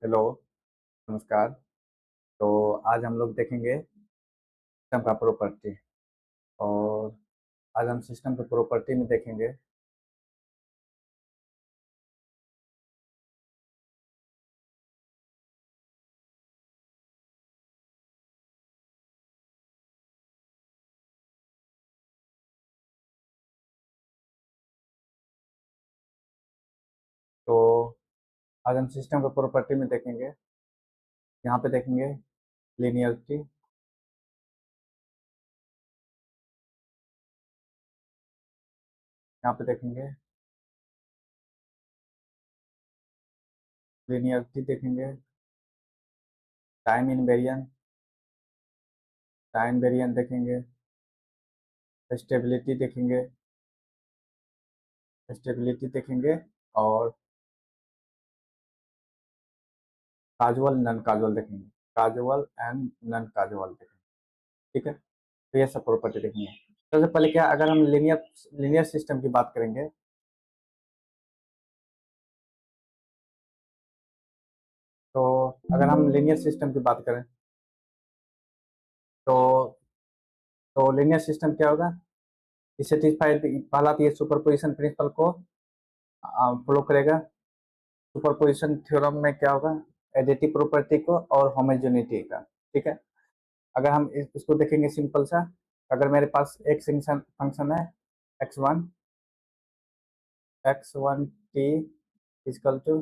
Hello, नमस्कार। तो आज हम लोग देखेंगे सिस्टम का प्रॉपर्टी। और आज हम सिस्टम के प्रॉपर्टी में देखेंगे। तो आज हम सिस्टम के प्रॉपर्टी में देखेंगे। यहाँ पे देखेंगे लीनियरिटी, यहाँ पे देखेंगे लीनियरिटी, देखेंगे टाइम इनवेरिएंट, टाइम वेरिएंट देखेंगे, स्टेबिलिटी देखेंगे, स्टेबिलिटी देखेंगे और काजुअल नॉन काजुअल देखेंगे, काजुअल एंड नॉन काजुअल देखेंगे। ठीक है, तो ये सब प्रॉपर्टी देखेंगे। सबसे पहले क्या, अगर हम लीनियर लीनियर सिस्टम की बात करेंगे, तो अगर हम लीनियर सिस्टम की बात करें तो लीनियर सिस्टम क्या होगा, इस सेटिस्फाइड, पहला तो ये सुपरपोजिशन प्रिंसिपल को फॉलो करेगा। सुपरपोजिशन थ्योरम में क्या होगा, एडिटिव प्रॉपर्टी को और होमोजेनिटी का। ठीक है, अगर हम इसको देखेंगे सिंपल सा, अगर मेरे पास एक फंक्शन है x1, x1 t equal to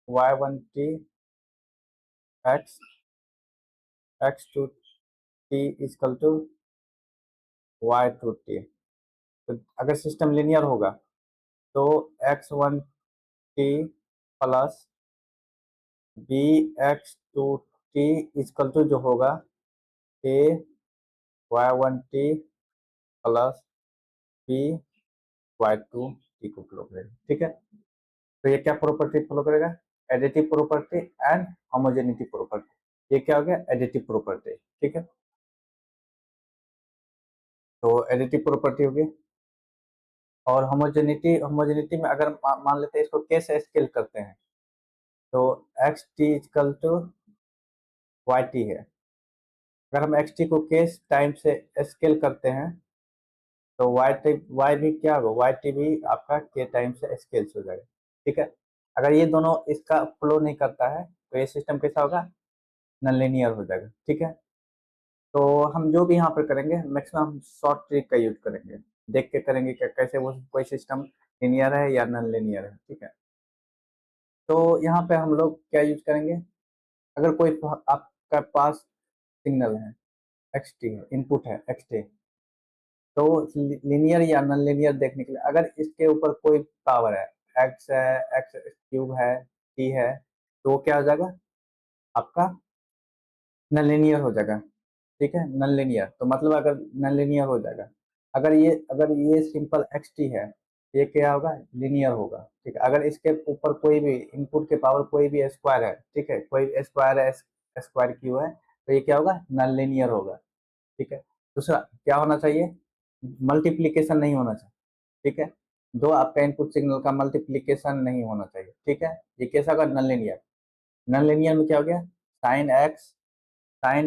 y1 t, x x2 t equal to y2 t। तो अगर सिस्टम लिनियर होगा तो x1 t plus bx2 t equal to जो होगा a y1 t plus b y2 t को follow करेगा। ठीक है, तो ये क्या प्रॉपर्टी फॉलो करेगा, additive property and homogeneity property. ये क्या हो गया, एडिटिव प्रॉपर्टी। ठीक है, तो एडिटिव प्रॉपर्टी होगी। और होमोजेनिटी में अगर मान लेते हैं इसको कैसे स्केल करते हैं, तो x t equal to y t है। अगर हम एक्स टी को केस टाइम से स्केल करते हैं तो वाई भी क्या होगा, वाई टी भी आपका के टाइम से स्केल हो जाएगा। ठीक है, अगर ये दोनों इसका फ्लो नहीं करता है तो ये सिस्टम कैसा होगा, नॉन लीनियर हो जाएगा। ठीक है, तो हम जो भी यहाँ पर करेंगे मैक्सिमम शॉर्ट ट्रिक का यूज करेंगे, देख के करेंगे क्या कैसे वो कोई सिस्टम लीनियर है या नॉन लीनियर है। ठीक है, तो यहाँ पे हम लोग क्या यूज करेंगे, अगर कोई आपका पास सिग्नल है, एक्स टी है, इनपुट है एक्स टी, तो लीनियर या नॉन लीनियर देखने के लिए अगर इसके ऊपर कोई पावर है, एक्स है, एक्स क्यूब है, टी है, तो वो क्या हो जाएगा, आपका नॉन लीनियर हो जाएगा। ठीक है, नॉन लीनियर तो मतलब अगर नॉन लीनियर हो जाएगा, अगर ये सिंपल एक्स टी है, ये क्या होगा, लीनियर होगा। ठीक है, अगर इसके ऊपर कोई भी इनपुट के पावर कोई भी स्क्वायर है, ठीक है, कोई स्क्वायर है, स्क्वायर क्यू है, तो ये क्या होगा, नॉन लीनियर होगा। ठीक है, दूसरा क्या होना चाहिए, मल्टीप्लीकेशन नहीं होना चाहिए। ठीक है, दो आपका इनपुट सिग्नल का मल्टीप्लीकेशन नहीं होना चाहिए। ठीक है, ये कैसा होगा, नॉन लीनियर। नॉन लीनियर में क्या हो गया, sine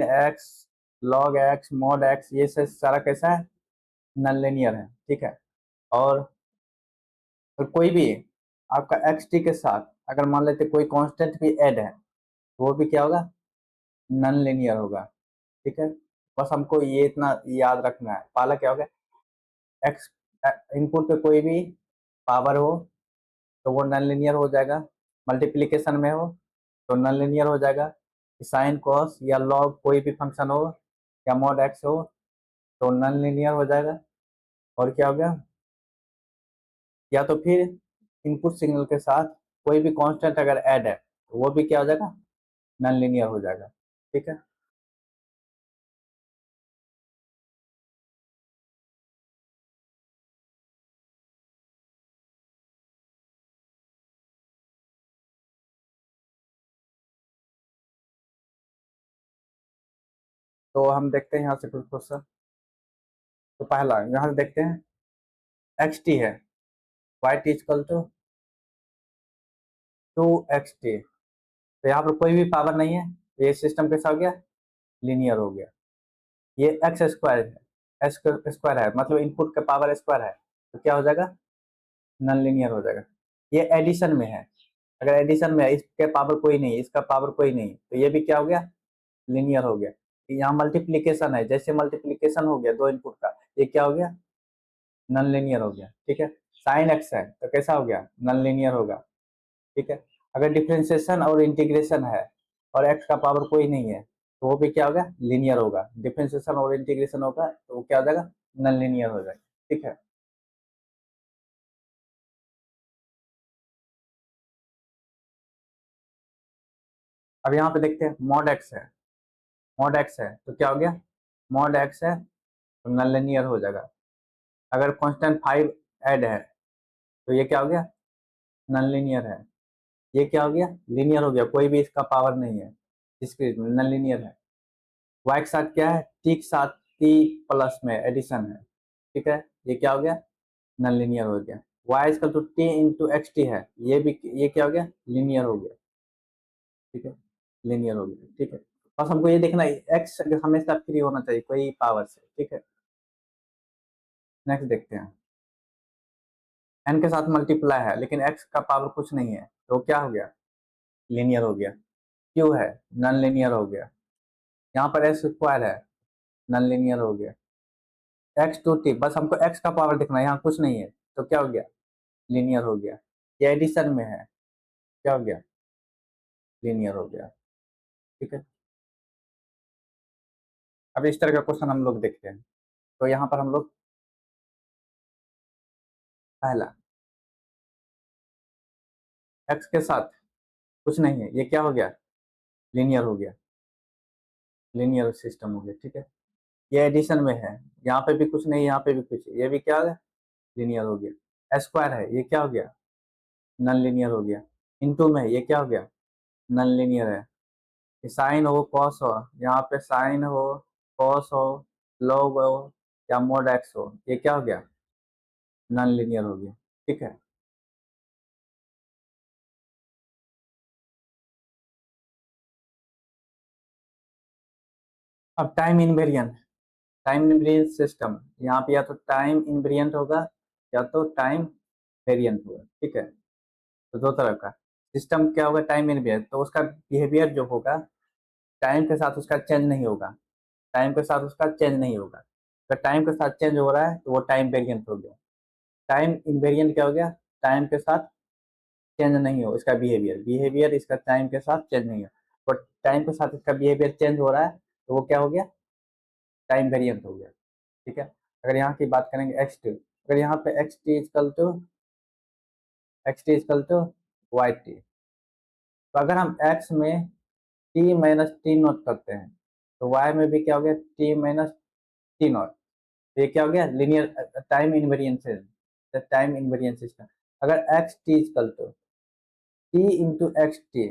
x log x mod x, ये सब सारा कैसा है, नॉन लीनियर है। ठीक है, और कोई भी आपका एक्स टी के साथ अगर मान लेते कोई कांस्टेंट भी ऐड है, वो भी क्या होगा, नॉन लीनियर होगा। ठीक है, बस हमको ये इतना याद रखना है, पहला क्या होगा, एक्स इनपुट पे कोई भी पावर हो तो वो नॉन लीनियर हो जाएगा, मल्टीप्लिकेशन में हो तो नॉन लीनियर हो जाएगा, साइन कॉस या लॉग कोई भी फंक्शन हो या मॉड एक्स हो तो नॉन लीनियर हो जाएगा। और क्या हो गया, या तो फिर इनपुट सिग्नल के साथ कोई भी कांस्टेंट अगर ऐड है तो वो भी क्या हो जाएगा, नॉन लीनियर हो जाएगा। ठीक है, तो हम देखते हैं यहाँ से कुछ क्वेश्चन। तो पहला यहाँ से देखते हैं, एक्स टी है, y t equal to 2 x t, तो यहाँ पर कोई भी पावर नहीं है, तो ये सिस्टम कैसा हो गया, लीनियर हो गया। ये एक्स स्क्वायर है, एक्स स्क्वायर है मतलब इनपुट का पावर स्क्वायर है, तो क्या हो जाएगा, नॉन लीनियर हो जाएगा। ये एडिशन में है, अगर एडिशन में है, इसके पावर कोई नहीं, इसका पावर कोई नहीं, तो ये भी क्या हो गया, लीनियर हो गया। यहाँ मल्टीप्लीकेशन है, जैसे मल्टीप्लीकेशन हो गया दो इनपुट का, ये क्या हो गया, नॉन लीनियर हो गया। ठीक है, साइन एक्स है तो कैसा हो गया, नॉन लीनियर होगा। ठीक है, अगर डिफ्रेंसिएशन और इंटीग्रेशन है और एक्स का पावर कोई नहीं है, तो वो भी क्या होगा, लीनियर होगा। डिफ्रेंसिएशन और इंटीग्रेशन होगा तो वो क्या हो जाएगा, नॉन लीनियर हो जाएगा। ठीक है, अब यहाँ पे देखते हैं मॉड एक्स है, मॉड एक्स है तो क्या हो गया, मॉड एक्स है तो नॉन लीनियर हो जाएगा। अगर कांस्टेंट 5 ऐड है तो ये क्या हो गया, नॉन लीनियर है। ये क्या हो गया, लीनियर हो गया, कोई भी इसका पावर नहीं है, डिस्क्रीट में नॉन लीनियर है। वाई के साथ क्या है, टी के साथ टी प्लस में एडिशन है। ठीक है, ये क्या हो गया, नॉन लीनियर हो गया। वाई इसका तो टी इंटू एक्स टी है, ये भी, ये क्या हो गया, लीनियर हो गया। ठीक है, लीनियर हो गया। ठीक है, बस हमको ये देखना है एक्स हमेशा फ्री होना चाहिए कोई पावर से। ठीक है, नेक्स्ट देखते हैं, एन के साथ मल्टीप्लाई है लेकिन एक्स का पावर कुछ नहीं है, तो क्या हो गया, लीनियर हो गया। क्यू है, नॉन लीनियर हो गया। यहाँ पर एक्स स्क्वायर है, नॉन लीनियर हो गया। एक्स टू टी, बस हमको एक्स का पावर देखना है, यहाँ कुछ नहीं है, तो क्या हो गया, लीनियर हो गया। ये एडिशन में है, क्या हो गया, लीनियर हो गया। ठीक है, अब इस तरह का क्वेश्चन हम लोग देखते हैं। तो यहाँ पर हम लोग पहला, एक्स के साथ कुछ नहीं है, ये क्या हो गया, लीनियर हो गया, लीनियर सिस्टम हो गया। ठीक है, ये एडिशन में है, यहाँ पे भी कुछ नहीं, यहाँ पे भी कुछ, ये भी क्या हो गया, लीनियर हो गया। स्क्वायर है, ये क्या हो गया, नॉन लीनियर हो गया। इनटू में है, ये क्या हो गया, नॉन लीनियर है। साइन हो कॉस हो, यहाँ पे साइन हो कॉस हो लॉग हो या मोड एक्स हो, ये क्या हो गया, नॉन लीनियर हो गया। ठीक है, अब time invariant, time invariant system, यहाँ पे या तो टाइम इनवेरिएंट होगा या तो टाइम वेरिएंट होगा। ठीक है, तो दो तरह का सिस्टम क्या होगा, टाइम इनवेरिएंट, तो उसका बिहेवियर जो होगा टाइम के साथ उसका चेंज नहीं होगा, टाइम के साथ उसका चेंज नहीं होगा। अगर टाइम के साथ चेंज हो रहा है तो वो टाइम वेरिएंट हो गया। टाइम इनवेरिएंट क्या हो गया, टाइम के साथ चेंज नहीं हो इसका बिहेवियर, बिहेवियर इसका टाइम के साथ चेंज नहीं हो, तो टाइम के साथ इसका बिहेवियर चेंज हो रहा है तो वो क्या हो गया, टाइम वेरिएंट हो गया। ठीक है, अगर यहाँ की बात करेंगे एक्स टी, अगर यहाँ पे x t equal to y t, तो अगर हम एक्स में टी माइनस टी नोट करते हैं तो वाई में भी क्या हो गया, टी माइनस टी नोट, तो ये क्या हो गया, linear time invariance, time invariance system. अगर x t equal to t into x t,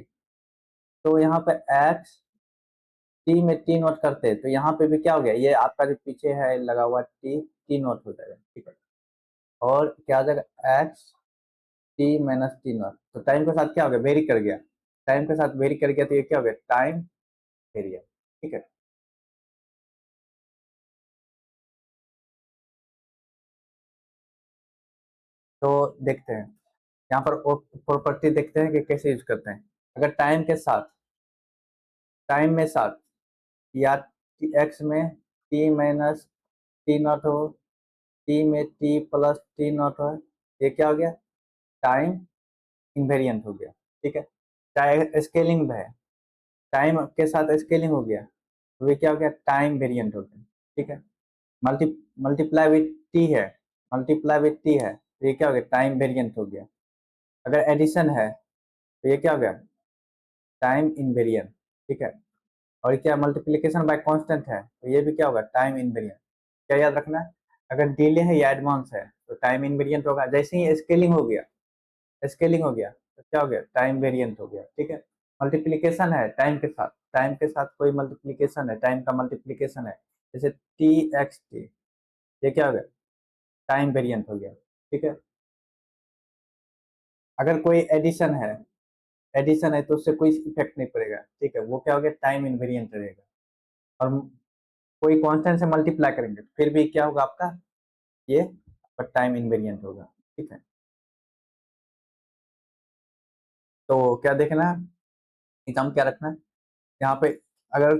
तो यहाँ पे एक्स टी में टी नोट करते हैं तो यहाँ पे भी क्या हो गया, ये आपका जो पीछे है लगा हुआ टी, टी नोट हो जाएगा। ठीक है, और क्या आ जाएगा, x T minus T not, तो टाइम के साथ क्या हो गया, वेरी कर गया, टाइम के साथ वेरी कर गया, तो ये क्या हो गया, टाइम वेरिएट। ठीक है, तो देखते हैं यहाँ पर प्रॉपर्टी देखते हैं कि कैसे यूज करते हैं। अगर टाइम के साथ, टाइम में साथ या एक्स में टी माइनस टी नॉट हो, टी में टी प्लस टी नॉट हो, ये क्या हो गया, टाइम इनवेरिएंट हो गया। ठीक है, चाहे स्केलिंग में है, टाइम के साथ स्केलिंग हो गया तो ये क्या हो गया, टाइम वेरिएंट हो गया। ठीक है, मल्टी मल्टीप्लाई विथ टी है, मल्टीप्लाई विथ टी है तो ये क्या हो गया, टाइम वेरिएंट हो गया। अगर एडिशन है तो ये क्या हो गया, टाइम इनवेरिएंट। ठीक है, और क्या मल्टीप्लिकेशन बाय कांस्टेंट है तो ये भी क्या होगा, टाइम इनवेरिएंट। क्या याद रखना है, अगर डिले है या एडवांस है तो टाइम इनवेरिएंट होगा। जैसे ही स्केलिंग हो गया, स्केलिंग हो गया तो क्या हो गया, टाइम वेरिएंट हो गया। ठीक है, मल्टीप्लिकेशन है टाइम के साथ, टाइम के साथ कोई मल्टीप्लिकेशन है, टाइम का मल्टीप्लिकेशन है, जैसे टी एक्स टी, ये क्या हो गया, टाइम वेरिएंट हो गया। ठीक है, अगर कोई एडिशन है, एडिशन है तो उससे कोई इफेक्ट नहीं पड़ेगा, ठीक है, वो क्या हो गया, टाइम इनवेरिएंट रहेगा। और कोई कांस्टेंट से मल्टीप्लाई करेंगे फिर भी क्या होगा आपका, ये टाइम इनवेरिएंट होगा, ठीक है। तो क्या देखना है, एग्जाम क्या रखना है यहाँ पे, अगर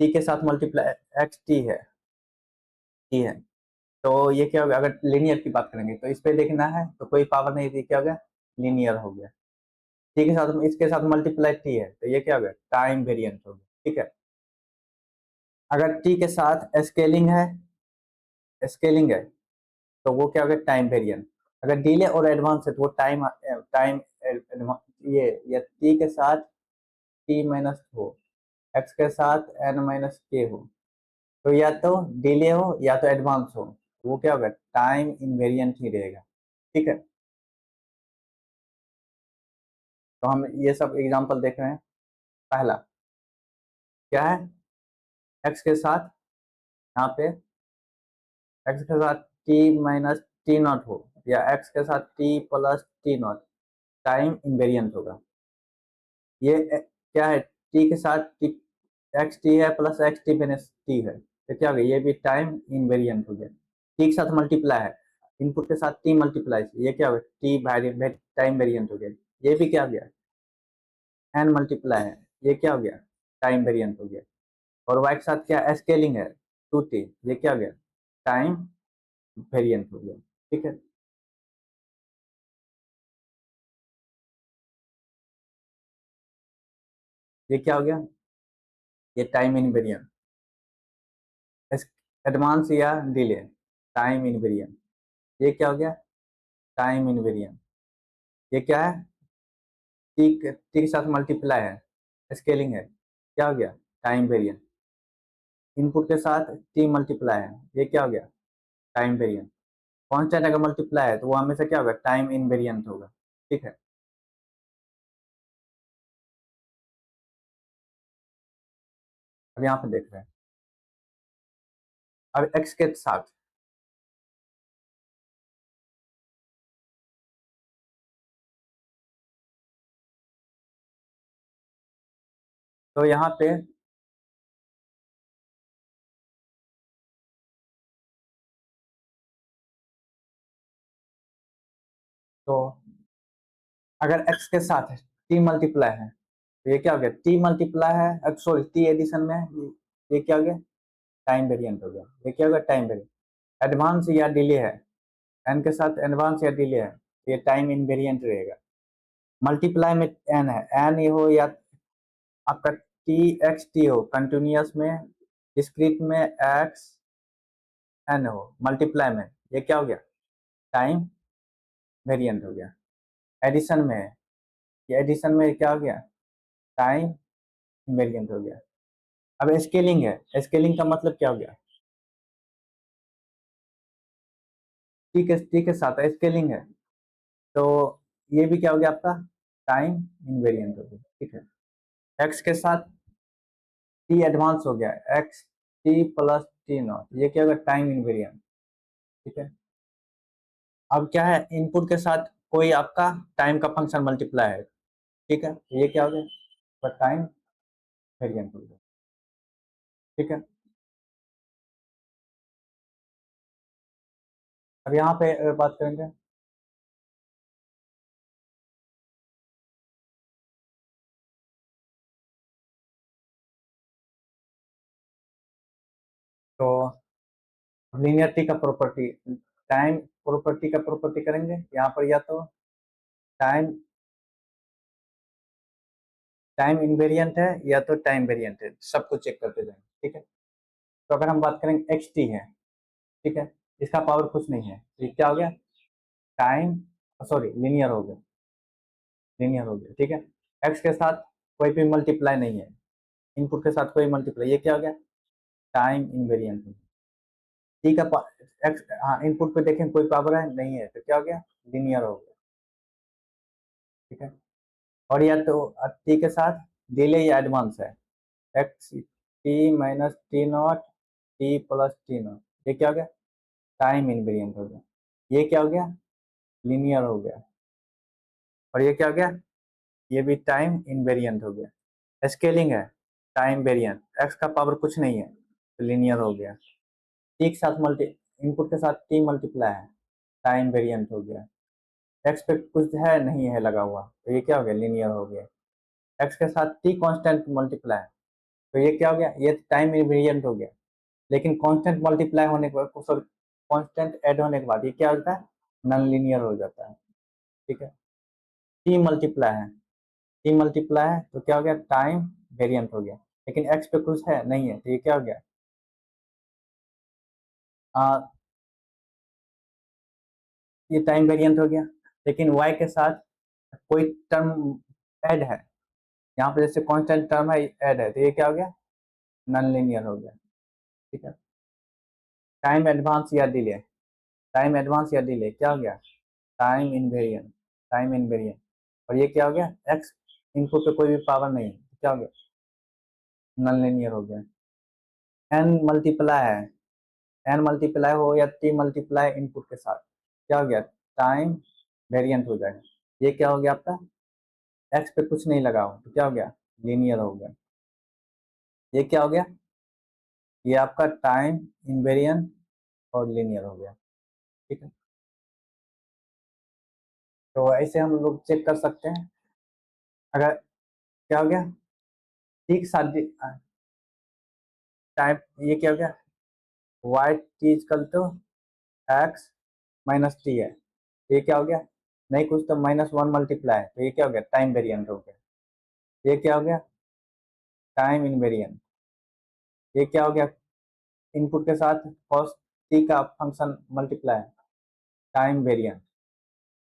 टी के साथ मल्टीप्लाई एक्स टी है तो ये क्या होगा, अगर लीनियर की बात करेंगे तो इस पे देखना है तो कोई पावर नहीं थी, क्या हो गया, लीनियर हो गया। टी के साथ इसके साथ मल्टीप्लाई टी है तो ये क्या हो गया, टाइम वेरिएंट हो गया, ठीक है। अगर टी के साथ स्केलिंग है तो वो क्या हो गया, टाइम वेरिएंट। अगर डिले और एडवांस है तो वो टाइम टाइम ये टी के साथ टी माइनस हो, एक्स के साथ एन माइनस के हो, तो या तो डिले हो या तो एडवांस हो, वो क्या होगा, टाइम इनवेरिएंट ही रहेगा, ठीक है। तो हम ये सब एग्जांपल देख रहे हैं। पहला क्या है, एक्स के साथ यहाँ पे एक्स के साथ टी माइनस टी नॉट हो या एक्स के साथ T plus T not, time invariant होगा। ये क्या है, टी के साथ टी एक्स टी है plus x T minus t है, तो क्या हो गया, ये भी टाइम इनवेरिएंट हो गया। टी के साथ मल्टीप्लाई है, इनपुट के साथ टी मल्टीप्लाई, ये क्या हो गया, टी टाइम वेरिएंट हो गया। ये भी क्या हो गया, एन मल्टीप्लाई है, ये क्या हो गया, टाइम वेरिएंट हो गया। और वाई के साथ क्या स्केलिंग है, टू टी, ये क्या हो गया, टाइम वेरिएंट हो गया, ठीक है। ये क्या हो गया, ये टाइम इनवेरिएंट। एडवांस या डिले, टाइम इनवेरिएंट। ये क्या हो गया, टाइम इनवेरिएंट। ये क्या है, टी के साथ मल्टीप्लाई है, स्केलिंग है, क्या हो गया, टाइम वेरिएंट। इनपुट के साथ टी मल्टीप्लाई है, ये क्या हो गया, टाइम वेरिएंट। कांस्टेंट अगर मल्टीप्लाई है तो वो हमेशा क्या होगा, टाइम इनवेरिएंट होगा, ठीक है। अब यहाँ पे देख रहे हैं, अब एक्स के साथ तो यहाँ पे तो अगर एक्स के साथ टी मल्टीप्लाई है तो ये क्या हो गया, टी मल्टीप्लाई है, सॉरी टी एडिशन में है, ये क्या हो गया, टाइम वेरिएंट हो गया। ये क्या होगा, टाइम वेरिएंट। एडवांस या डिले है, एन के साथ एडवांस या डिले है, ये टाइम इनवेरिएंट रहेगा। मल्टीप्लाई में एन है, एन ये हो या आपका टी एक्स टी हो कंटिन्यूअस में, डिस्क्रीट में एक्स एन हो, मल्टीप्लाई में ये क्या हो गया, टाइम वेरिएंट हो गया। एडिशन में है, ये एडिशन में क्या हो गया, टाइम इनवेरिएंट हो गया। अब स्केलिंग है, स्केलिंग का मतलब क्या हो गया, टी के साथ स्केलिंग है तो ये भी क्या हो गया आपका, टाइम इनवेरिएंट हो गया, ठीक है। एक्स के साथ टी एडवांस हो गया, x T plus T not, ये क्या होगा, टाइम इनवेरिएंट, ठीक है। अब क्या है, इनपुट के साथ कोई आपका टाइम का फंक्शन मल्टीप्लाई है, ठीक है, ये क्या हो गया, तो टाइम वेरिएंट हो गया, ठीक है। अब यहाँ पे बात करेंगे, तो लीनियरिटी का प्रॉपर्टी, टाइम प्रॉपर्टी का प्रॉपर्टी करेंगे यहाँ पर, या तो टाइम टाइम इनवेरिएंट है या तो टाइम वेरिएंट है, सब कुछ चेक करते जाएंगे, ठीक है। तो अगर हम बात करेंगे एक्स टी है, ठीक है, इसका पावर कुछ नहीं है, तो ये क्या हो गया, टाइम सॉरी लीनियर हो गया, ठीक है। एक्स के साथ कोई भी मल्टीप्लाई नहीं है, इनपुट के साथ कोई मल्टीप्लाई, ये क्या हो गया, टाइम इनवेरिएंट हो गया। टी का एक्स, हाँ इनपुट पे देखें कोई पावर है नहीं है, तो क्या हो गया, लीनियर हो गया, ठीक है। और या तो टी के साथ डिले या एडवांस है, x T minus T not T plus T not, ये क्या हो गया, टाइम इनवेरिएंट हो गया। ये क्या हो गया, लीनियर हो गया। और ये क्या हो गया, ये भी टाइम इनवेरिएंट हो गया। स्केलिंग है, टाइम वेरिएंट, एक्स का पावर कुछ नहीं है तो लीनियर हो गया। टी के साथ इनपुट के साथ टी मल्टीप्लाई है, टाइम वेरिएंट हो गया। एक्स पे कुछ है नहीं है लगा हुआ तो ये क्या हो गया, लीनियर हो गया। एक्स के साथ टी कांस्टेंट मल्टीप्लाई है तो ये क्या हो गया, ये टाइम इनवेरिएंट हो गया। लेकिन कांस्टेंट मल्टीप्लाई होने के बाद, सॉरी, कांस्टेंट ऐड होने के बाद ये क्या होता है, नॉन लीनियर हो जाता है। ठीक है, टी मल्टीप्लाई है, टी मल्टीप्लाई है तो क्या हो गया, टाइम वेरिएंट हो गया। लेकिन एक्स पे कुछ है नहीं है तो ये क्या हो गया, ये टाइम वेरिएंट हो गया। लेकिन वाई के साथ कोई टर्म ऐड है, यहाँ पे जैसे कांस्टेंट टर्म है ऐड है तो ये क्या हो गया, नॉन लीनियर हो गया। ठीक है, टाइम एडवांस या डिले, टाइम एडवांस या डिले क्या हो गया, टाइम इनवेरिएंट, टाइम इनवेरिएंट। और ये क्या हो गया, एक्स इनपुट पे कोई भी पावर नहीं है तो क्या हो गया, नॉन लीनियर हो गया। एन मल्टीप्लाई है, एन मल्टीप्लाई हो या टी मल्टीप्लाई इनपुट के साथ क्या हो गया, टाइम वेरिएंट हो जाएगा। ये क्या हो गया आपका, एक्स पे कुछ नहीं लगा हो तो क्या हो गया, लीनियर हो गया। ये क्या हो गया, ये आपका टाइम इनवेरिएंट और लीनियर हो गया। ठीक है, तो ऐसे हम लोग चेक कर सकते हैं। अगर क्या हो गया, ठीक साथ टाइम, ये क्या हो गया, y t equal to x minus t है तो ये क्या हो गया, नहीं कुछ तो माइनस वन मल्टीप्लाई है तो ये क्या हो गया, टाइम वेरिएंट हो गया। ये क्या हो गया, टाइम इनवेरिएंट। ये क्या हो गया, इनपुट के साथ कॉस टी का फंक्शन मल्टीप्लाई, टाइम वेरिएंट।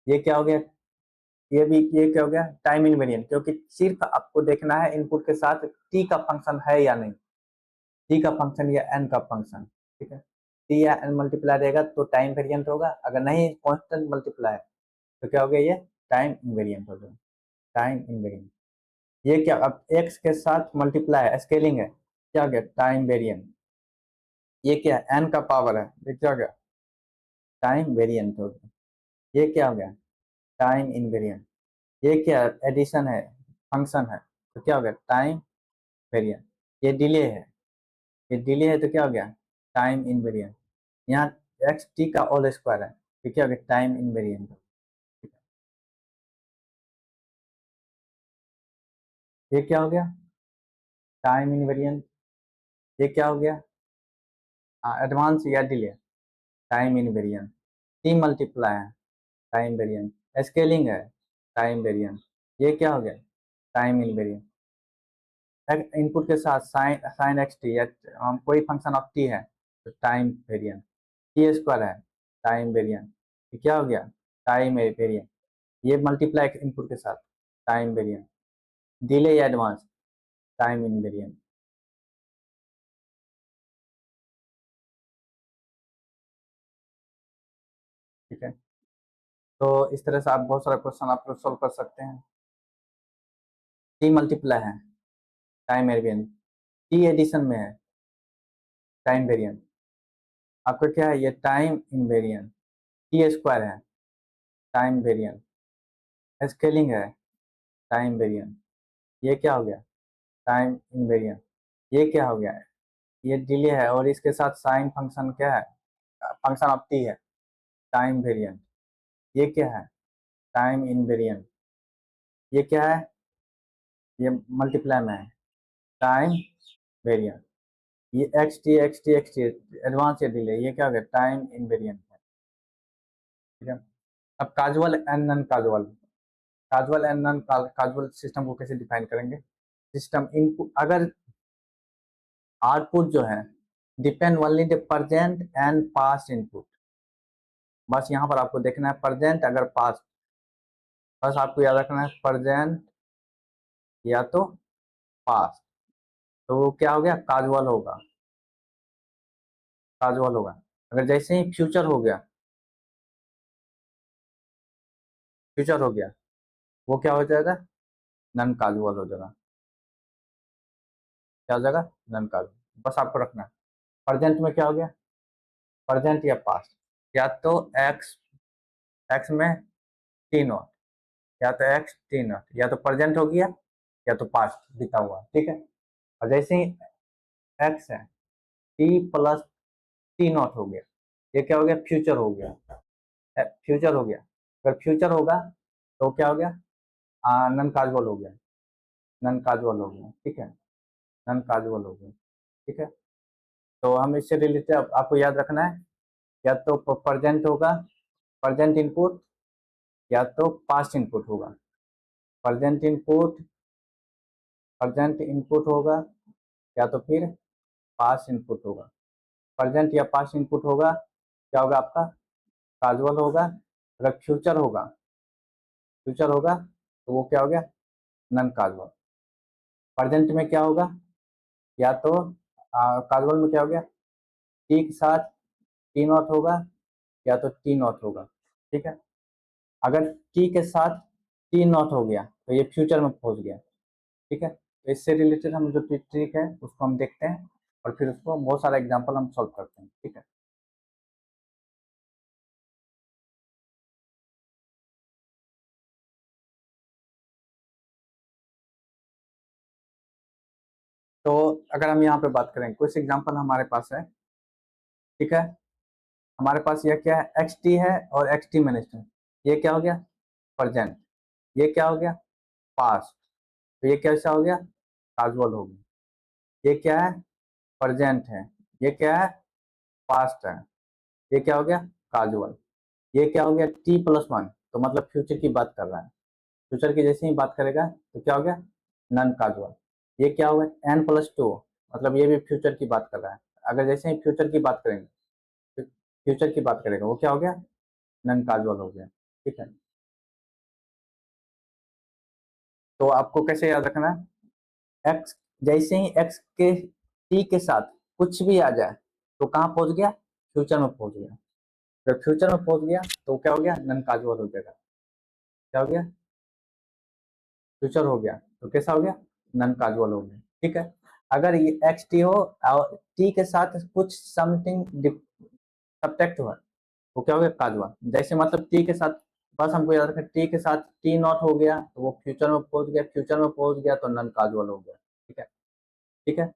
ये क्या हो गया, ये भी, ये क्या हो गया, टाइम इनवेरिएंट, क्योंकि सिर्फ आपको देखना है इनपुट के साथ टी का फंक्शन है या नहीं, टी का फंक्शन या एन का फंक्शन। ठीक है, टी या एन मल्टीप्लाई रहेगा तो टाइम वेरिएंट होगा, अगर नहीं कांस्टेंट मल्टीप्लाई तो क्या हो गया, ये टाइम इनवेरिएंट हो गया, टाइम इनवेरिएंट। ये क्या, अब एक्स के साथ मल्टीप्लाई है, स्केलिंग है, क्या हो गया, टाइम वेरिएंट। ये क्या है, एन का पावर है, ये क्या हो गया, टाइम वेरिएंट हो गया। ये क्या हो गया, टाइम इनवेरिएंट। ये क्या, एडिशन है, फंक्शन है तो क्या हो गया, टाइम वेरिएंट। ये डिले है, ये डिले है तो क्या हो गया, टाइम इनवेरिएंट। यहाँ एक्स टी का होल स्क्वायर है तो क्या हो गया, टाइम इनवेरिएंट। ये क्या हो गया, टाइम इनवेरिएंट। ये क्या हो गया, एडवांस या delay, time invariant. T multiply है, टाइम वेरिएंट। स्केलिंग है, टाइम वेरिएंट। ये क्या हो गया, टाइम इनवेरिएंट। इनपुट के साथ साइन साइन एक्स टी या कोई फंक्शन ऑफ टी है तो टाइम वेरिएंट। टी स्क्वायर है, टाइम वेरिएंट। ये क्या हो गया, टाइम वेरिएंट। ये मल्टीप्लाई इनपुट के साथ, टाइम वेरिएंट। डिले या एडवांस, टाइम इनवेरिएंट। ठीक है, तो इस तरह से आप बहुत सारा क्वेश्चन आप लोग सोल्व कर सकते हैं। टी मल्टीप्लाई है, टाइम वेरिएंट। टी एडिशन में है, टाइम वेरिएंट। आपका क्या है, ये टाइम इनवेरिएंट। टी स्क्वायर है, टाइम वेरिएंट। स्केलिंग है, टाइम वेरिएंट। ये क्या हो गया, टाइम इनवेरिएंट। ये क्या हो गया, ये डिले है और इसके साथ साइन फंक्शन क्या है, फंक्शन ऑफ टी है, टाइम वेरिएंट। ये क्या है, टाइम इनवेरिएंट। ये क्या है, ये मल्टीप्लाई में है, टाइम वेरिएंट। ये एक्स टी एडवांस या डिले, ये क्या हो गया, टाइम इनवेरिएंट है। ठीक है, अब casual and non casual, casual and non casual system को कैसे डिफाइन करेंगे। सिस्टम इनपुट, अगर आउटपुट जो है depend only the present and past input, बस यहाँ पर आपको देखना है प्रेजेंट अगर पास्ट, बस आपको याद रखना है प्रेजेंट या तो पास्ट, तो वो क्या हो गया, काजुअल होगा, काजुअल होगा। अगर जैसे ही फ्यूचर हो गया, फ्यूचर हो गया, वो क्या हो जाएगा, नॉन काजुअल हो जाएगा। क्या हो जाएगा, नॉन काजुअल। बस आपको रखना है प्रेजेंट में क्या हो गया, प्रेजेंट या पास्ट, या तो एक्स, एक्स में टी नॉट, या तो एक्स टी नॉट, या तो प्रेजेंट हो गया या तो पास्ट बीता हुआ, ठीक है। और जैसे ही एक्स है, टी प्लस टी नॉट हो गया, ये क्या हो गया, फ्यूचर हो गया, फ्यूचर हो गया। अगर फ्यूचर होगा तो क्या हो गया, नन काजुअल हो गया, नन काजुअल हो गया, ठीक है, नन काजुअल हो गया, ठीक है। तो हम इससे रिलेटेड आपको याद रखना है, या तो प्रेजेंट होगा, प्रेजेंट इनपुट, या तो पास्ट इनपुट होगा। प्रेजेंट इनपुट, प्रेजेंट इनपुट होगा, या तो फिर पास्ट इनपुट होगा। प्रेजेंट या पास्ट इनपुट होगा, क्या होगा आपका, काजुअल होगा। अगर फ्यूचर होगा तो वो क्या हो गया, नन काजुअल। प्रेजेंट में क्या होगा, या तो काजुअल में क्या हो गया, टी के साथ टी नॉट होगा, या तो टी नॉट होगा, ठीक है। अगर टी के साथ टी नॉट हो गया तो ये फ्यूचर में पहुंच गया, ठीक है। तो इससे रिलेटेड हम जो ट्रिक है उसको हम देखते हैं, और फिर उसको बहुत सारा एग्जांपल हम सॉल्व करते हैं, ठीक है। तो अगर हम यहाँ पे बात करें, कुछ एग्जांपल हमारे पास है, ठीक है। हमारे पास यह क्या है, एक्स टी है और एक्स टी माइनस टू, ये क्या हो गया, प्रेजेंट। ये क्या हो गया, पास्ट। तो ये कैसा हो गया, काजुअल हो गया। ये क्या है, प्रेजेंट है। ये क्या है, पास्ट है। ये क्या हो गया, काजुअल। ये क्या हो गया, टी प्लस वन, तो मतलब फ्यूचर की बात कर रहा है। फ्यूचर की जैसे ही बात करेगा तो क्या हो गया, नन काजुअल। ये क्या हो गया, एन प्लस टू, मतलब ये भी फ्यूचर की बात कर रहा है। अगर जैसे ही फ्यूचर की बात करेंगे, फ्यूचर की बात करेगा, वो क्या हो गया, नन काजुअल हो गया, ठीक है। तो आपको कैसे याद रखना है, एक्स, जैसे ही एक्स के टी के साथ कुछ भी आ जाए तो कहाँ पहुंच गया, फ्यूचर में पहुंच गया। जब फ्यूचर में पहुंच गया तो क्या हो गया, नन काजुअल हो जाएगा। क्या हो गया, फ्यूचर हो गया तो कैसा हो गया, नन काजुअल हो गया, ठीक है। अगर ये एक्स टी हो और टी के साथ कुछ समथिंग सब्ट्रैक्ट हुआ, वो क्या हो गया, काजुअल। जैसे मतलब टी के साथ, बस हमको याद रखना, टी के साथ टी नॉट हो गया तो वो फ्यूचर में पहुंच गया, फ्यूचर में पहुंच गया तो नन काजुअल हो गया, ठीक है, ठीक है।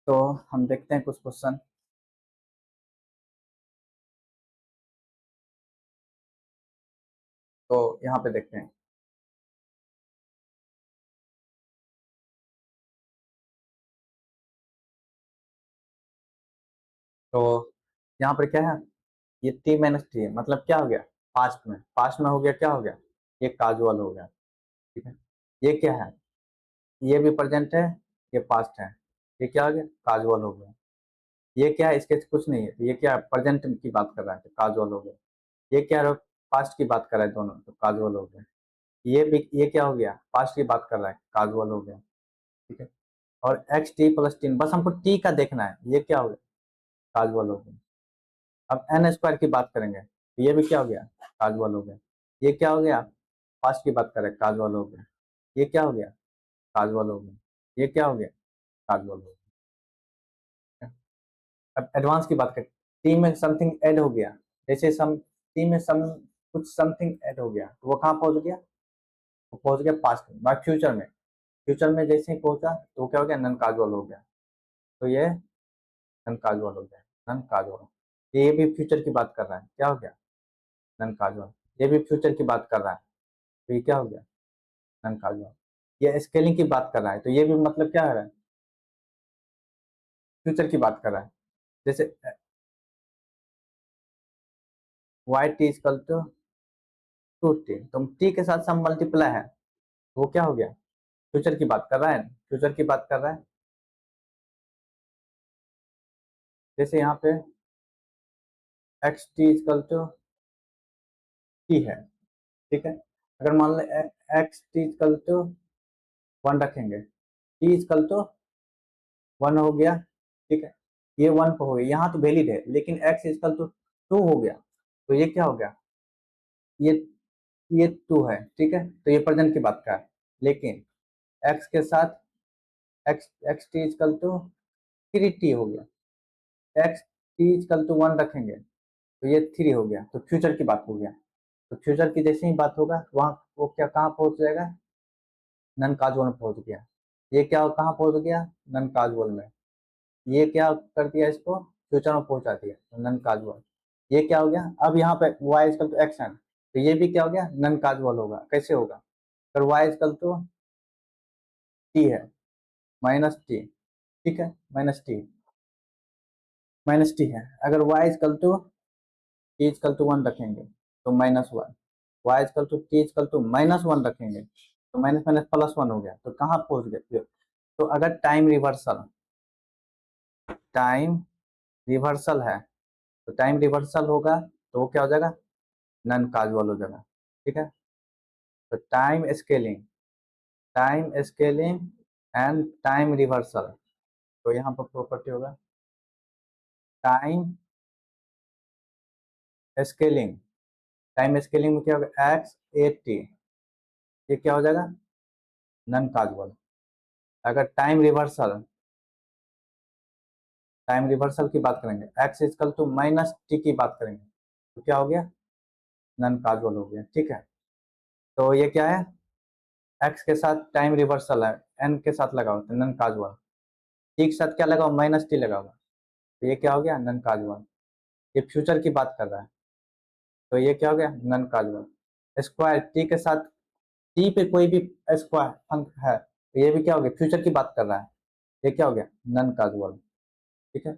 तो हम देखते हैं कुछ क्वेश्चन। तो यहाँ पे देखते हैं। तो यहाँ पर क्या है, ये टी माइनस टी है, मतलब क्या हो गया, पास्ट में हो गया, क्या हो गया, ये काजुअल हो गया, ठीक है। ये क्या है, ये भी प्रेजेंट है, ये पास्ट है, ये क्या हो गया, काजुअल हो गया। ये क्या है, इसके कुछ नहीं है, ये क्या है, प्रेजेंट की बात कर रहा है तो काजुअल हो गया। ये क्या है, पास्ट की बात कर रहा है दोनों, तो काजुअल हो गया। ये भी, ये क्या हो गया, पास्ट की बात कर रहा है, काजुअल हो गया, ठीक है। और एक्स टी प्लस टी, बस हमको टी का देखना है, ये क्या हो गया, काजुअल हो गया। अब एन स्क्वायर की बात करेंगे तो ये भी क्या हो गया, काजुअल हो गया। ये क्या हो गया, पास्ट की बात करें, काजुअल हो गया। ये क्या हो गया, काजुअल हो गया। ये क्या हो गया, काजुअल हो गया। अब एडवांस की बात करें, टी में समथिंग ऐड हो गया, जैसे सम, टी में सम, कुछ समथिंग ऐड हो गया तो वो कहाँ पहुंच गया, वो पहुंच गया पास्ट में, बाकी फ्यूचर में। फ्यूचर में जैसे ही पहुंचा तो वो क्या हो गया, नन काजुअल हो गया। तो ये नन काजुअल हो गया, नन काजुअल। ये भी फ्यूचर की बात कर रहा है, क्या हो गया, नन काजुअल। ये भी फ्यूचर की बात कर रहा है, तो ये क्या हो गया, नन काजुअल। ये स्केलिंग की बात कर रहा है तो ये भी मतलब क्या है, फ्यूचर की बात कर रहा है। जैसे y t equal to two t, तो टी के साथ सम मल्टीप्लाई है, वो क्या हो गया, फ्यूचर की बात कर रहा है, फ्यूचर की बात कर रहा है। जैसे यहाँ पे x t equal to t है, ठीक है। अगर मान लो x t equal to one रखेंगे, टी इजकल टू वन हो गया, ठीक है। ये वन पे हो गया, यहाँ तो वैलिड है, लेकिन एक्स इजकल टू टू हो गया तो ये क्या हो गया, ये ये टू है, ठीक है। तो ये प्रेजेंट की बात का है, लेकिन एक्स के साथ x x t equal to three t हो गया, x t equal to one रखेंगे तो ये थ्री हो गया, तो फ्यूचर की बात हो गया। तो फ्यूचर की जैसे ही बात होगा वहाँ वो क्या कहाँ पहुंच जाएगा, नन काजुअल में पहुंच गया। ये क्या कहाँ पहुंच गया, नन काजुअल में। ये क्या कर दिया, इसको फ्यूचर में पहुंचा दिया, तो नन काजुअल। ये क्या हो गया, अब यहाँ पे वाई इजकल टू एक्स है, तो ये भी क्या हो गया, नन काजुअल होगा। कैसे होगा, अगर वाई इजकल टू टी है, माइनस टी, ठीक है, माइनस टी, माइनस टी है। अगर y equal to t equal to one रखेंगे तो minus one, y equal to t equal to minus one रखेंगे तो माइनस माइनस प्लस वन हो गया, तो कहाँ पहुंच गए फिर। तो अगर टाइम रिवर्सल, टाइम रिवर्सल है, तो टाइम रिवर्सल होगा तो वो क्या हो जाएगा, नन काजुअल हो जाएगा। ठीक है, तो time scaling and time reversal, तो यहाँ पर प्रॉपर्टी होगा टाइम स्केलिंग। टाइम स्केलिंग में क्या होगा, एक्स ए टी, ये क्या हो जाएगा, नन काजुअल। अगर टाइम रिवर्सल की बात करेंगे, x equal to minus t की बात करेंगे, तो क्या हो गया, नन काजुअल हो गया। ठीक है, तो ये क्या है, एक्स के साथ टाइम रिवर्सल है, एन के साथ लगा हुआ नन काजुअल, टी के साथ क्या लगा हुआ, माइनस टी लगा हुआ, तो ये क्या हो गया, नन काजुअल। ये फ्यूचर की बात कर रहा है, तो ये क्या हो गया, नन काजुअल। स्क्वायर टी के साथ, टी पे कोई भी स्क्वायर अंक है, तो ये भी क्या हो गया, फ्यूचर की बात कर रहा है, ये क्या हो गया, नन काजुअल। ठीक है,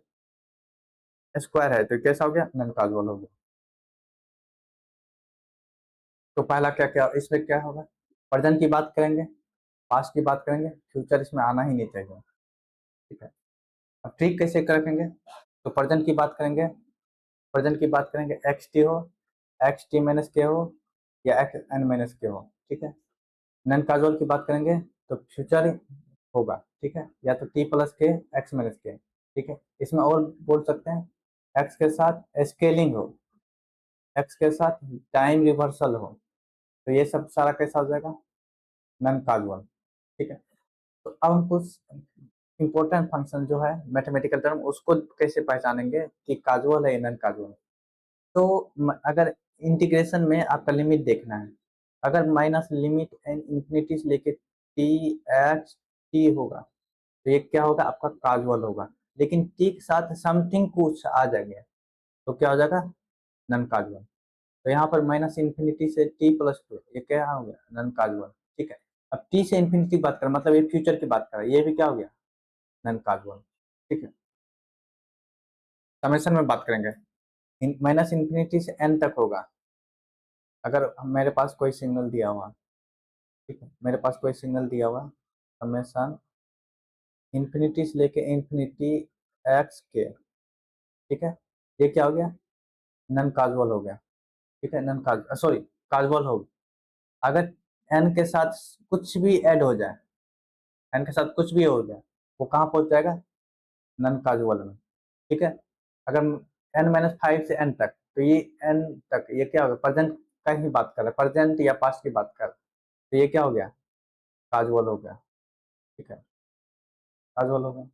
स्क्वायर है तो कैसा हो गया, नन काजुअल हो गया। तो पहला क्या क्या इसमें क्या होगा, प्रेजेंट की बात करेंगे, पास्ट की बात करेंगे, फ्यूचर इसमें आना ही नहीं चाहिए। ठीक है, अब ट्रिक कैसे रखेंगे, तो प्रेजेंट की बात करेंगे, प्रेजेंट की बात करेंगे, एक्स टी हो, एक्स टी माइनस के हो, या एक्स एन माइनस के हो। ठीक है, नन काजुअल की बात करेंगे तो फ्यूचर होगा। ठीक है, या तो टी प्लस के, एक्स माइनस के। ठीक है, इसमें और बोल सकते हैं, एक्स के साथ स्केलिंग हो, एक्स के साथ टाइम रिवर्सल हो, तो ये सब सारा कैसा हो जाएगा, नन काजुअल। ठीक है, तो अब हम कुछ इंपॉर्टेंट फंक्शन जो है मैथमेटिकल टर्म, उसको कैसे पहचानेंगे कि काजुअल है या नन काजुअल। तो अगर इंटीग्रेशन में आपका लिमिट देखना है, अगर माइनस लिमिट एन इंफिनिटी से लेके टी एच टी होगा, तो ये क्या होगा, आपका काजुअल होगा। लेकिन टी के साथ समथिंग कुछ आ जाएगा तो क्या हो जाएगा, नन काजुअल। तो यहाँ पर माइनस इंफिनिटी से टी प्लस टू, ये क्या हो गया, नन काजुअल। ठीक है, अब टी से इंफिनिटी की बात करें, मतलब ये फ्यूचर की बात करें, ये भी क्या हो गया, नन काजुअल। ठीक है, समेशन में बात करेंगे, माइनस इंफिनिटी से एन तक होगा। अगर मेरे पास कोई सिग्नल दिया हुआ, ठीक है, मेरे पास कोई सिग्नल दिया हुआ, समेशन इंफिनिटी से लेके इंफिनिटी एक्स के, ठीक है, ये क्या हो गया, नन काजुअल हो गया। ठीक है, नन काज सॉरी, काजुअल हो गया। अगर एन के साथ कुछ भी ऐड हो जाए, एन के साथ कुछ भी हो जाए, वो कहाँ पहुंच जाएगा, नन काजुअल में। ठीक है, अगर एन माइनस फाइव से एन तक, तो ये एन तक, ये क्या होगा, प्रेजेंट का ही बात कर रहा है, प्रेजेंट या पास्ट की बात कर रहा है, तो ये क्या हो गया, काजुअल हो गया। ठीक है, काजुअल हो गया।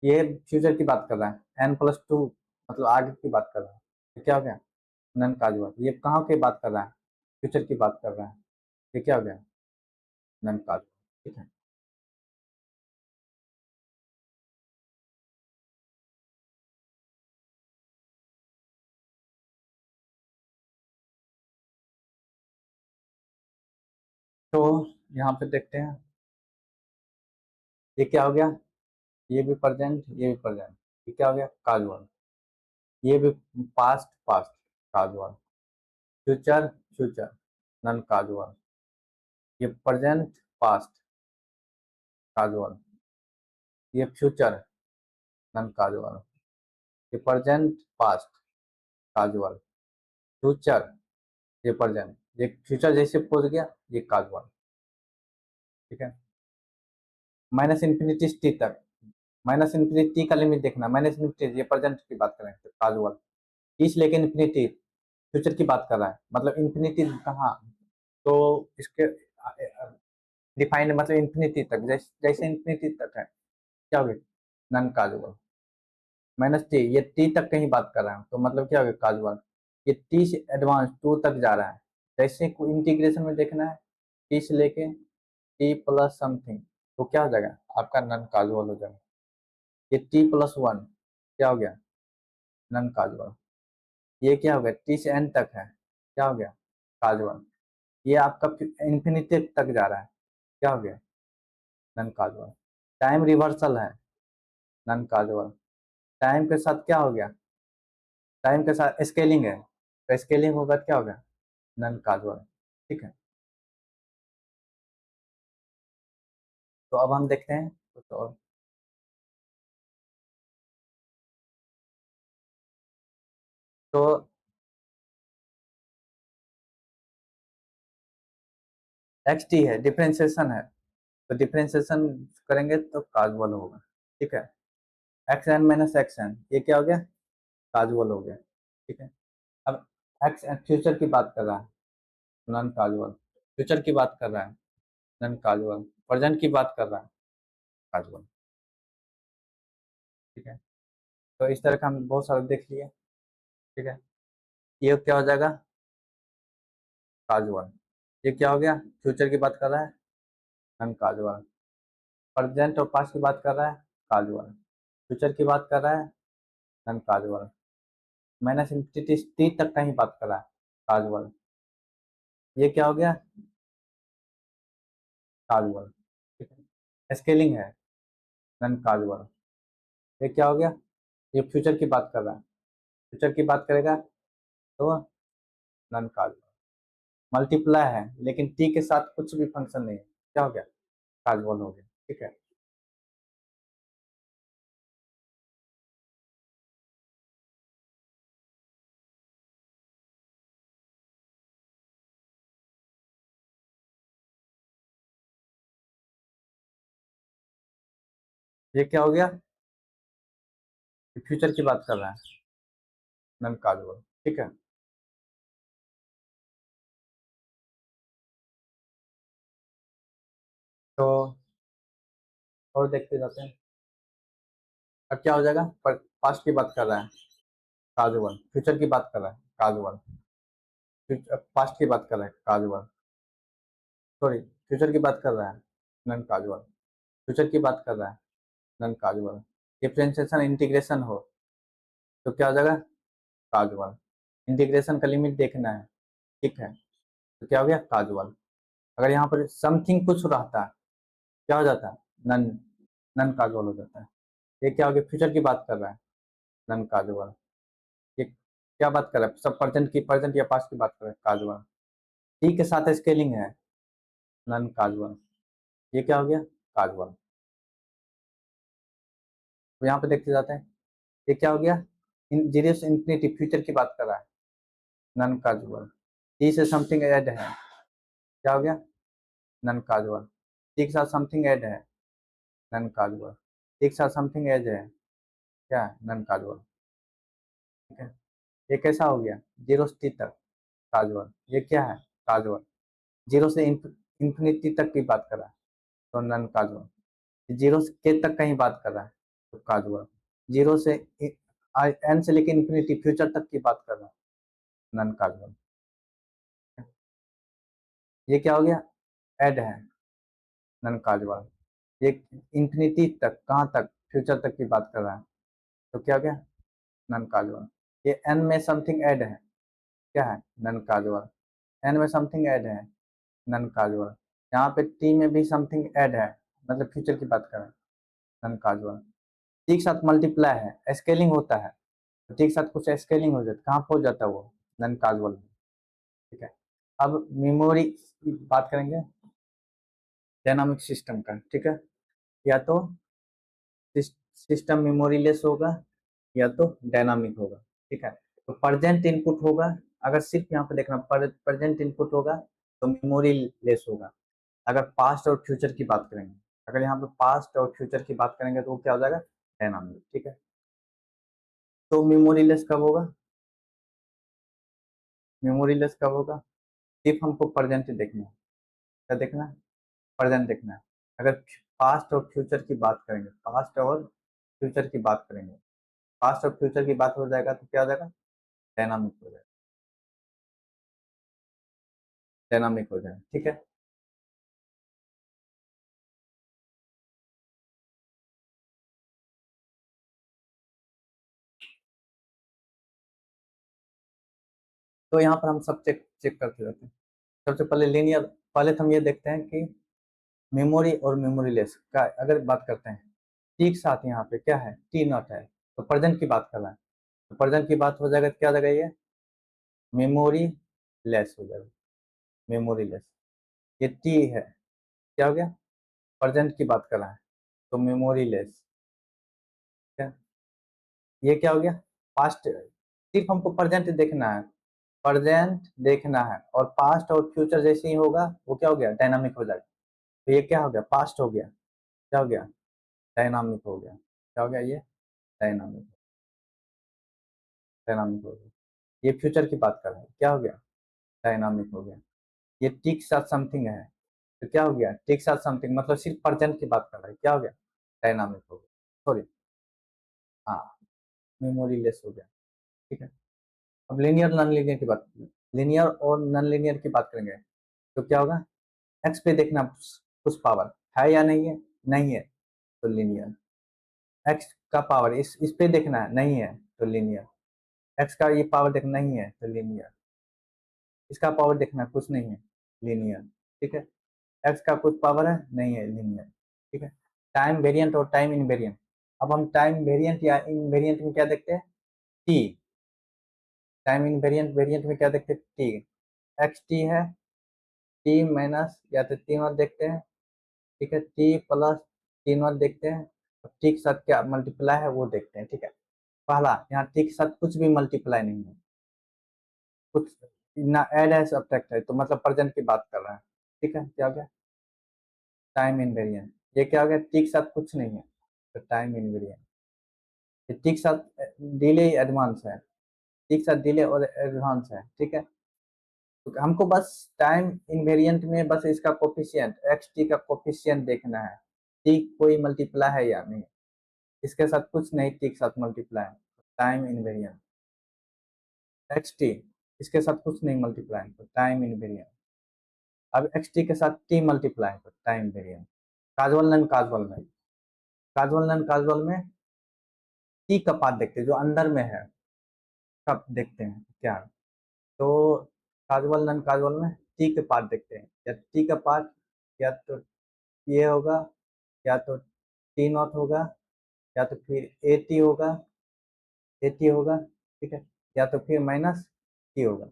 ये फ्यूचर की बात कर रहा है, एन प्लस टू, मतलब आगे की बात कर रहा है, ये क्या हो गया, नन काजुअल। ये कहाँ की बात कर रहा है, फ्यूचर की बात कर रहा है, ये क्या हो गया, नन काजुअल। ठीक है, तो यहाँ पे देखते हैं, ये क्या हो गया, ये भी प्रेजेंट, ये भी प्रेजेंट, ये क्या हो गया, काजुअल। ये भी past, past, causal. Future, future, non causal. ये प्रेजेंट, पास्ट, काजुअल। ये फ्यूचर, नन काजुअल। ये प्रेजेंट, पास्ट, काजुअल। फ्यूचर, ये प्रेजेंट, ये फ्यूचर जैसे पहुंच गया, ये काजुअल। ठीक है, माइनस इन्फिनिटी टी तक, माइनस इन्फिनिटी टी का लिमिट देखना, माइनस इन्फिनिटी, ये प्रेजेंट की बात करें तो काजुअल। टी से लेके इन्फिनिटी, फ्यूचर की बात कर रहा है, मतलब इन्फिनिटी कहाँ, तो इसके डिफाइंड मतलब इन्फिनिटी तक, जैसे जैसे इन्फिनिटी तक है, क्या हो गया, नन काजुअल। माइनस टी, ये टी तक कहीं बात कर रहा है, तो मतलब क्या हो गया, काजुअल। ये टी से एडवांस टू तक जा रहा है, जैसे कोई इंटीग्रेशन में देखना है टी से लेके टी प्लस समथिंग, तो क्या हो जाएगा आपका नन काजुअल हो जाएगा। ये टी प्लस वन क्या हो गया नन काजुअल। ये क्या हो गया टी से एन तक है क्या हो गया काजुअल। ये आपका इंफिनिटी तक जा रहा है क्या हो गया नन काजुअल। टाइम रिवर्सल है नन काजुअल। टाइम के साथ क्या हो गया टाइम के साथ स्केलिंग है, तो स्केलिंग होगा तो क्या होगा नन काजुअल। ठीक है, तो अब हम देखते हैं कुछ और। तो एक्स टी है डिफरेंशिएशन है, तो डिफरेंशिएशन करेंगे तो काजुअल होगा। ठीक है, x n minus x n ये क्या हो गया काजुअल हो गया। ठीक है, अब एक्स फ्यूचर की बात कर रहा है नॉन काजुअल, फ्यूचर की बात कर रहा है नॉन काजुअल, प्रेजेंट की बात कर रहा है काजुअल। ठीक है, तो इस तरह का हम बहुत सारे देख लिए। ठीक है, ये क्या हो जाएगा काजुअल। ये क्या हो गया फ्यूचर की बात कर रहा है नॉन काजुअल, प्रेजेंट और पास्ट की बात कर रहा है काजुअल, फ्यूचर की बात कर रहा है non casual, minus infinity T तक का ही बात कर रहा है काजुअल। ये क्या हो गया काजुअल। ठीक है, स्केलिंग है नॉन काजुअल। ये क्या हो गया ये फ्यूचर की बात कर रहा है, फ्यूचर की बात करेगा तो नॉन काजुअल। मल्टीप्लाई है लेकिन टी के साथ कुछ भी फंक्शन नहीं है क्या हो गया काजुअल हो गया। ठीक है, ये क्या हो गया फ्यूचर की बात कर रहा है नॉन काजुअल। ठीक है, तो और देखते जाते हैं। अब क्या हो जाएगा पास्ट की बात कर रहा है काजुअल, फ्यूचर की बात कर रहा है काजुअल, पास्ट की बात कर रहा है काजुअल, सॉरी फ्यूचर की बात कर रहा है नॉन काजुअल, फ्यूचर की बात कर रहा है नॉन काजुअल। डिफरेंशिएशन इंटीग्रेशन हो तो क्या हो जाएगा काजुअल। इंटीग्रेशन का लिमिट देखना है। ठीक है, तो क्या हो गया काजुअल। अगर यहाँ पर समथिंग कुछ रहता है क्या हो जाता है नन, नन काजुअल हो जाता है। ये क्या हो गया फ्यूचर की बात कर रहा है नन काजुअल। ये क्या बात कर रहा है सब प्रेजेंट की, प्रेजेंट या पास्ट की बात कर रहा है काजुअल। टी के साथ स्केलिंग है नन काजुअल। ये क्या हो गया काजुअल। तो यहाँ पे देखते जाते हैं ये क्या हो गया जीरो से इंफिनिटी फ्यूचर की बात कर रहा है नन काजुअल। टी से समथिंग ऐड है क्या हो गया नन काजुअल। टी के साथ समथिंग ऐड है नन काजुअल, टी के साथ समथिंग ऐड है क्या नन काजुअल। ठीक है, ये कैसा हो गया जीरो से टी तक काजुअल। ये क्या है काजुअल, जीरो से इंफिनिटी तक की बात कर रहा है तो नन काजुअल। जीरो से के तक कहीं बात कर रहा है तो काजुअल। जीरो से एन से लेके इंफिनिटी फ्यूचर तक की बात कर रहा है नन काजुअल। ये क्या हो गया ऐड है नन काजुअल। ये इंफिनिटी तक कहाँ तक फ्यूचर तक की बात कर रहा है तो क्या हो गया नन काजुअल। ये एन में समथिंग ऐड है क्या है नन काजुअल, एन में समथिंग ऐड है नन काजुअल। यहाँ पे टी में भी समथिंग ऐड है मतलब फ्यूचर की बात कर रहे हैं नन काजुअल। टी के साथ मल्टीप्लाई है स्केलिंग होता है, तो टी के साथ कुछ स्केलिंग हो जाता है कहाँ पहुंच जाता है वो नन काजुअल में। ठीक है, अब मेमोरी की बात करेंगे डायनामिक सिस्टम का। ठीक है, या तो सिस्टम मेमोरी लेस होगा या तो डायनामिक होगा। ठीक है, तो प्रेजेंट इनपुट होगा, अगर सिर्फ यहाँ पे देखना प्रेजेंट इनपुट होगा तो मेमोरी लेस होगा। अगर पास्ट और फ्यूचर की बात करेंगे, अगर यहाँ पे पास्ट और फ्यूचर की बात करेंगे तो वो क्या हो जाएगा डायनामिक। ठीक है, तो मेमोरी लेस कब होगा, मेमोरी लेस कब होगा सिर्फ हमको प्रेजेंट देखना है। क्या देखना है प्रेजेंट देखना है। अगर पास्ट और फ्यूचर की बात करेंगे, पास्ट और फ्यूचर की बात करेंगे, पास्ट और फ्यूचर की बात हो जाएगा तो क्या हो जाएगा डायनामिक हो जाएगा। डायनामिक हो जाएगा। ठीक है, तो यहाँ पर हम सब चेक चेक करते रहते हैं। सबसे पहले लीनियर, पहले तो हम ये देखते हैं कि मेमोरी और मेमोरी लेस का अगर बात करते हैं, टी के साथ यहाँ पे क्या है, टी नॉट है, तो प्रेजेंट की बात कर रहा है, तो प्रेजेंट की बात हो जाएगा तो क्या हो जाएगा, ये मेमोरी लेस हो जाएगा, मेमोरी लेस। ये टी है, क्या हो गया, प्रेजेंट की बात कर रहा है, तो मेमोरी लेस। क्या, ये क्या हो गया, पास्ट। सिर्फ हमको प्रेजेंट देखना है, प्रेजेंट देखना है, और पास्ट और फ्यूचर जैसे ही होगा वो क्या हो गया, डायनामिक हो जाएगा। तो ये क्या हो गया, पास्ट हो गया, क्या हो गया, डायनामिक हो गया, क्या हो गया, ये डायनामिक, डायनामिक हो गया। ये फ्यूचर की बात कर रहे हैं, क्या हो गया, डायनामिक हो गया। ये टिक साथ समथिंग है, तो क्या हो गया, टिक साथ समथिंग, मतलब सिर्फ प्रेजेंट की बात कर रहा है, क्या हो गया, डायनामिक हो गया, सॉरी, हाँ, मेमोरी लेस हो गया। ठीक है, अब लीनियर नॉन लीनियर की बात, लीनियर और नॉन लीनियर की बात करेंगे, तो क्या होगा, एक्स पे देखना कुछ पावर है या नहीं है, नहीं है, तो लीनियर। एक्स का पावर इस पे देखना है, नहीं है, तो लीनियर। एक्स का ये पावर देखना नहीं है, तो लीनियर। इसका पावर देखना है, कुछ नहीं है, लीनियर। ठीक है, एक्स का कुछ पावर है, नहीं है, लीनियर। ठीक है, टाइम वेरिएंट और टाइम इनवेरिएंट। अब हम टाइम वेरिएंट या इनवेरिएंट में क्या देखते हैं, टी। टाइम इनवेरिएंट वेरिएंट में क्या देखते हैं, टी। एक्स टी है, टी माइनस या तो टी नॉट देखते हैं, ठीक है, टी प्लस टी नॉट देखते हैं, टी के साथ क्या मल्टीप्लाई है वो देखते हैं। ठीक है, पहला यहाँ टी के साथ कुछ भी मल्टीप्लाई नहीं है, कुछ ना ऐड है सब्ट्रैक्ट है, तो मतलब प्रेजेंट की बात कर रहा है। ठीक है, क्या हो गया, टाइम इनवेरिएंट। ये क्या हो गया, टी के साथ कुछ नहीं है, तो टाइम इनवेरिएंट। ये टी के साथ डिले एडवांस है, टी के साथ डिले और एडवांस है। ठीक है, तो हमको बस टाइम इनवेरिएंट में बस इसका कोफिशिएंट एक्स टी का कोफिशिएंट देखना है, टी कोई मल्टीप्लाई है या नहीं, इसके साथ कुछ नहीं, टी के साथ multiply, time invariant. X T, इसके साथ कुछ नहीं मल्टीप्लाई, तो टाइम इनवेरिएंट। अब एक्स टी के साथ टी मल्टीप्लाई, तो time variant. Casual non casual में, काजुअल नॉन काजुअल में टी का पार्ट देखते हैं जो अंदर में है, कब देखते हैं क्या, तो काजुअल नॉन काजुअल में टी के पार्ट देखते हैं, या टी का पार्ट या तो ये होगा, या तो टी नॉट होगा, या तो फिर ए टी होगा, ए टी होगा। ठीक है, या तो फिर माइनस टी होगा,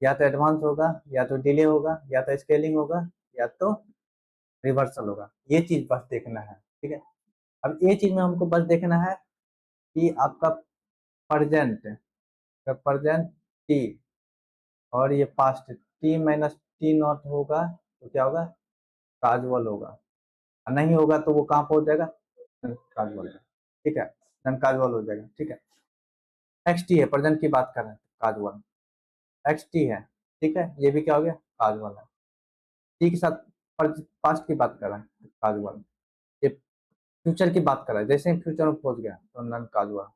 या तो एडवांस होगा, या तो डिले होगा, या तो स्केलिंग होगा, या तो रिवर्सल होगा। ये चीज बस देखना है। ठीक है, अब ये चीज में हमको बस देखना है कि आपका प्रेजेंट, प्रेजेंट टी, और ये past T minus T not होगा, तो क्या होगा, काजुअल होगा, और नहीं होगा तो वो कहाँ पहुंच जाएगा, काजुअल। ठीक है, नन काजुअल हो जाएगा। ठीक है, एक्स टी है, प्रेजेंट की बात कर रहे हैं, काजुअल एक्स टी है। ठीक है, ये भी क्या हो गया, काजुअल है। टी के साथ पास्ट की बात कर रहे हैं, काजुअल। ये फ्यूचर की बात कर रहा है, जैसे ही फ्यूचर में पहुंच गया तो नन काजुअल।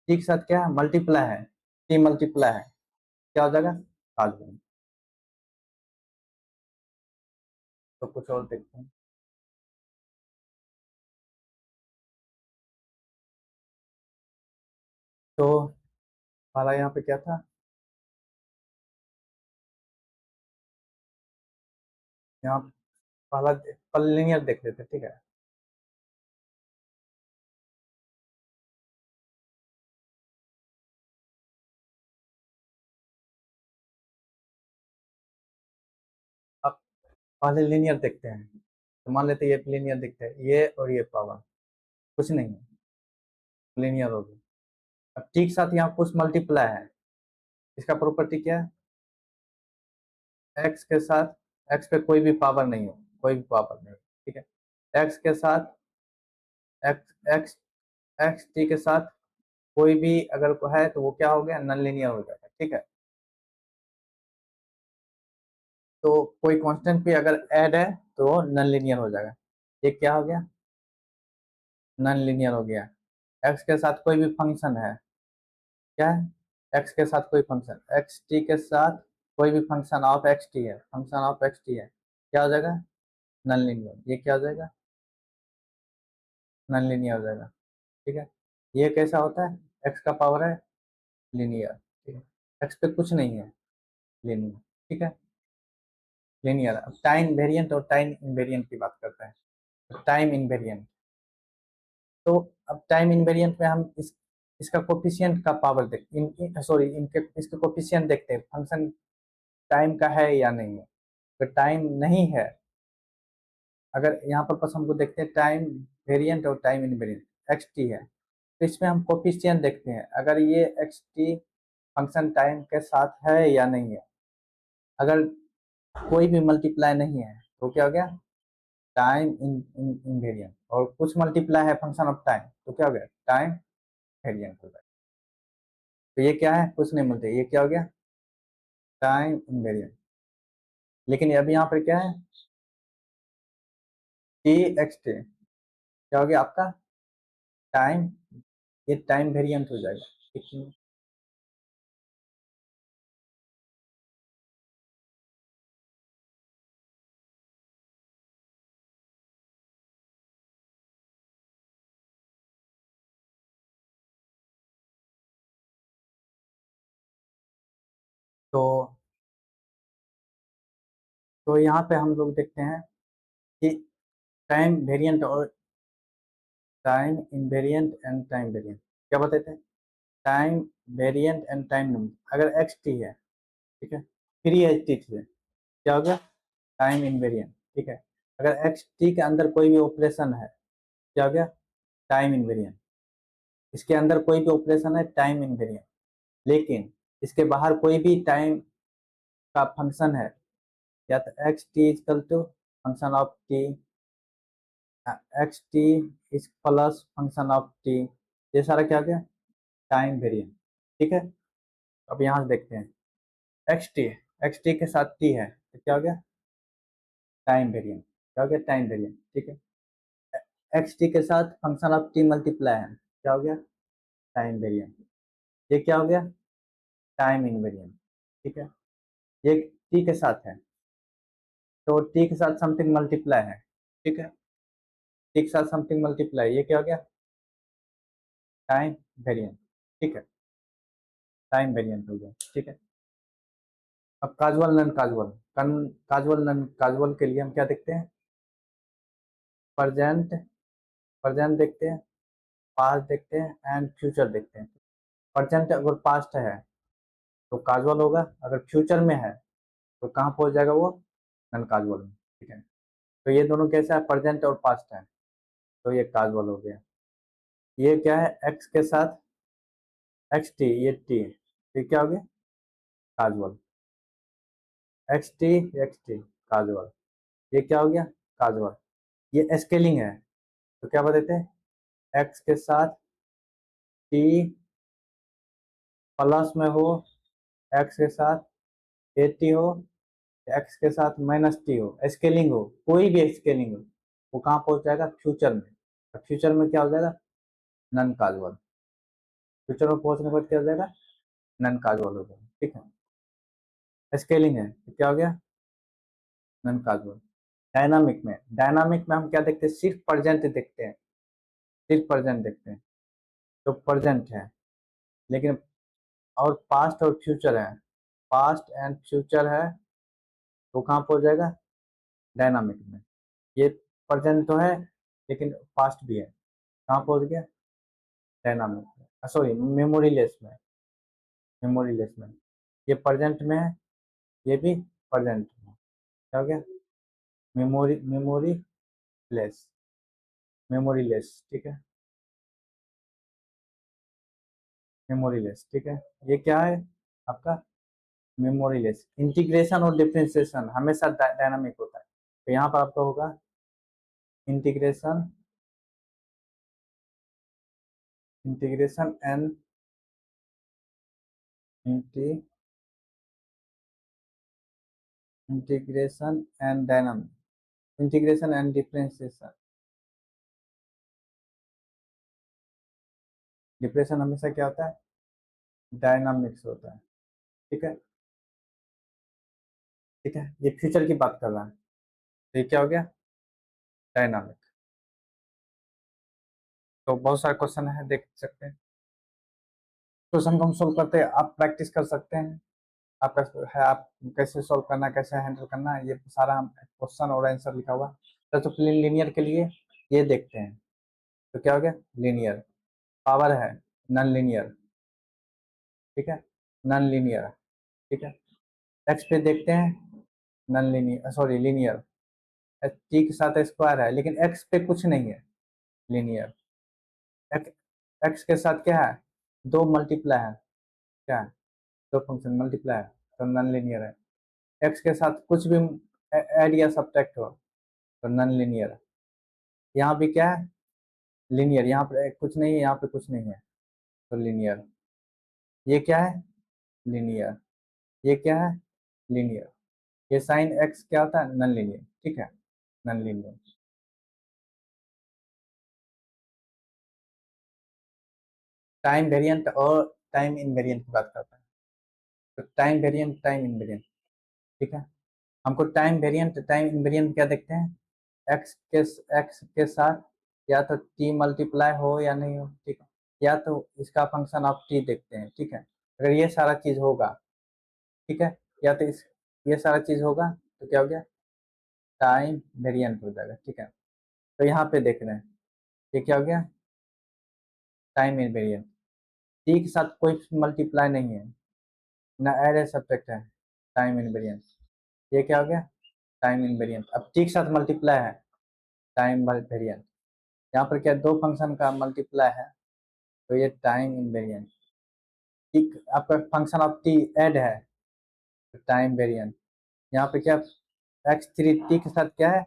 टी के साथ क्या है, मल्टीप्लाई है, टी मल्टीप्लाई है, क्या हो जाएगा, काजुअल। तो कुछ और देखते हैं, तो पहला यहाँ पे क्या था, यहाँ पहला लिनियर देख लेते, ठीक है। अब पहले लिनियर देखते हैं, तो मान लेते हैं ये लिनियर दिखते हैं, ये और ये पावर कुछ नहीं है, लिनियर हो गया। अब ठीक साथ यहाँ कुछ मल्टीप्लाई है, इसका प्रॉपर्टी क्या है, एक्स के साथ, एक्स पे कोई भी पावर नहीं हो, कोई भी पावर नहीं, ठीक है, एक्स के साथ एक्स एक्स एक्स टी के साथ कोई भी अगर को है तो वो क्या हो गया, नन लीनियर हो जाएगा। ठीक है, तो कोई कांस्टेंट पे अगर ऐड है तो नन लीनियर हो जाएगा। ये क्या हो गया, नन लीनियर हो गया। एक्स के साथ कोई भी फंक्शन है, क्या है, एक्स के साथ कोई फंक्शन, एक्स टी के साथ कोई भी फंक्शन ऑफ एक्स टी है, फंक्शन ऑफ एक्स टी है, क्या हो जाएगा? Non linear. ये क्या हो जाएगा? नॉन लीनियर हो जाएगा। ठीक है, ये कैसा होता है? एक्स का पावर है लीनियर। ठीक है, एक्स पे कुछ नहीं है, लीनियर। ठीक है, लीनियर। अब टाइम वेरिएंट और टाइम इनवेरिएंट की बात करते हैं। टाइम इनवेरिएंट, तो अब टाइम इनवेरिएंट में हम इसका कोफिशिएंट का पावर देखते सॉरी इनके इसके कोफिशिएंट देखते हैं, फंक्शन टाइम का है या नहीं है। अगर टाइम नहीं है, अगर यहाँ पर बस हमको देखते हैं टाइम वेरिएंट और टाइम इनवेरिएंट एक्स टी है, तो इसमें हम कोफिशिएंट देखते हैं अगर ये एक्स टी फंक्शन टाइम के साथ है या नहीं है। अगर कोई भी मल्टीप्लाई नहीं है तो क्या हो गया? Time invariant. और कुछ मल्टीप्लाई है फंक्शन ऑफ टाइम तो क्या हो गया? टाइम वेरिएंट हो गया। तो ये क्या है? कुछ नहीं मिलते, ये क्या हो गया? Time invariant. लेकिन अभी यहाँ पर क्या है? टी एक्स टी क्या हो गया आपका? टाइम, ये टाइम वेरिएंट हो जाएगा। ठीक है? तो यहाँ पे हम लोग देखते हैं कि टाइम वेरिएंट और time invariant and time variant क्या बताते हैं? Time variant and time number. अगर एक्स टी है, ठीक है, थ्री एच टी है, क्या हो गया? Time invariant. ठीक है, अगर एक्स टी के अंदर कोई भी ऑपरेशन है, क्या हो गया? Time invariant. इसके अंदर कोई भी ऑपरेशन है, टाइम इनवेरिएंट। लेकिन इसके बाहर कोई भी टाइम का फंक्शन है, या तो x t equal to function of t, x t is plus function of t, ये सारा क्या हो गया? Time variant. ठीक है, अब यहाँ से देखते हैं एक्स टी के साथ टी है तो क्या हो गया? Time variant. क्या हो गया? Time variant. ठीक है, एक्स टी के साथ फंक्शन ऑफ टी मल्टीप्लाई है, क्या हो गया? Time variant. ये क्या हो गया? Time invariant. ठीक है, ये टी के साथ है तो टी के साथ समथिंग मल्टीप्लाई है। ठीक है, टी के साथ समथिंग मल्टीप्लाई, ये क्या हो गया? Time variant. ठीक है, टाइम वेरिएंट हो गया। ठीक है, अब causal non causal, causal non causal के लिए हम क्या देखते हैं? प्रेजेंट, प्रेजेंट देखते हैं, पास्ट देखते हैं एंड फ्यूचर देखते हैं। प्रेजेंट अगर पास्ट है तो काजुअल होगा, अगर फ्यूचर में है तो कहाँ पहुंच जाएगा वो? नन काजुअल में। ठीक है, तो ये दोनों कैसा है? प्रेजेंट और पास्ट है, तो ये काजुअल हो गया। ये क्या है? एक्स के साथ एक्स टी, ये टी, ये क्या हो गया? काजुअल। एक्स टी काजुअल, ये क्या हो गया? काजुअल। ये स्केलिंग है तो क्या बताते हैं? एक्स के साथ टी प्लस में हो, एक्स के साथ एटी हो, एक्स के साथ माइनस टी हो, स्केलिंग हो, कोई भी स्केलिंग हो, वो कहाँ पहुंच जाएगा? फ्यूचर में। फ्यूचर में क्या हो जाएगा? Non casual. फ्यूचर में पहुंचने के बाद क्या हो जाएगा? नन काजुअल हो जाएगा। ठीक है, स्केलिंग है तो क्या हो गया? Non casual. डायनामिक में हम क्या देखते हैं? सिर्फ प्रेजेंट देखते हैं, सिर्फ प्रेजेंट देखते हैं, तो प्रेजेंट है। लेकिन और पास्ट और फ्यूचर है, पास्ट एंड फ्यूचर है, तो कहाँ पहुंच जाएगा? डायनामिक में। ये प्रेजेंट तो है लेकिन पास्ट भी है, कहाँ पहुंच गया? डायनामिक में, सॉरी मेमोरी लेस में, मेमोरी लेस में। ये प्रेजेंट में है, ये भी प्रेजेंट में। क्या हो गया? Memory, memory less, memory less. ठीक है, मेमोरी लेस। ठीक है, ये क्या है आपका? Memory less. इंटीग्रेशन और डिफरेंशिएशन हमेशा डायनामिक होता है, तो यहाँ पर आपका होगा integration, integration and integration and dynamic, integration and differentiation. Differentiation हमेशा क्या होता है? डायनामिक्स होता है। ठीक है, ठीक है, ये फ्यूचर की बात कर रहा है, तो ये क्या हो गया, डायनामिक। तो बहुत सारे क्वेश्चन है, देख सकते हैं। क्वेश्चन को हम सोल्व करते हैं, आप प्रैक्टिस कर सकते हैं, आपका है, आप कैसे सोल्व करना है, कैसे हैंडल करना है, ये सारा क्वेश्चन और आंसर लिखा हुआ है। तो लीनियर के लिए ये देखते हैं, तो क्या हो गया, लीनियर। पावर है, नॉन लीनियर, ठीक है, नॉन लीनियर, ठीक है। एक्स पे देखते हैं, non linear, sorry linear. T के साथ स्क्वायर है, लेकिन एक्स पे कुछ नहीं है, लीनियर। एक्स के साथ क्या है, दो मल्टीप्लाई है, क्या है, दो फंक्शन मल्टीप्लाई है, तो नॉन लीनियर है। एक्स के साथ कुछ भी ऐड या सब्ट्रैक्ट हो, तो नॉन लीनियर है। यहाँ भी क्या है, लीनियर, यहाँ पे कुछ नहीं है, यहाँ पे कुछ नहीं है, तो लीनियर। ये क्या है, लीनियर। ये क्या है, लीनियर। ये साइन एक्स क्या होता है, नॉन लीनियर, ठीक है, नॉन लीनियर। टाइम वेरिएंट और टाइम इनवेरिएंट की बात करते हैं। तो टाइम वेरिएंट, टाइम इनवेरिएंट, ठीक है। हमको टाइम वेरिएंट, टाइम इनवेरिएंट क्या देखते हैं, एक्स के साथ या तो टी मल्टीप्लाई हो या नहीं हो, ठीक है, या तो इसका फंक्शन ऑफ टी देखते हैं, ठीक है। अगर ये सारा चीज होगा, ठीक है, या तो इस ये सारा चीज होगा, तो क्या हो गया, टाइम वेरिएंट हो जाएगा, ठीक है। तो यहाँ पे देख रहे हैं, ये क्या हो गया, टाइम इनवेरिएंट। टी के साथ कोई मल्टीप्लाई नहीं है, ना एड है सब्ट्रैक्ट है, टाइम इनवेरिएंट। ये क्या हो गया, टाइम इनवेरिएंट। अब टी के साथ मल्टीप्लाई है, टाइम वेरिएंट। यहाँ पर क्या, दो फंक्शन का मल्टीप्लाई है, तो ये टाइम इनवेरिएंट। ठीक, आपका फंक्शन ऑफ टी ऐड है, तो टाइम वेरिएंट। यहाँ पे क्या, एक्स थ्री टी के साथ क्या है,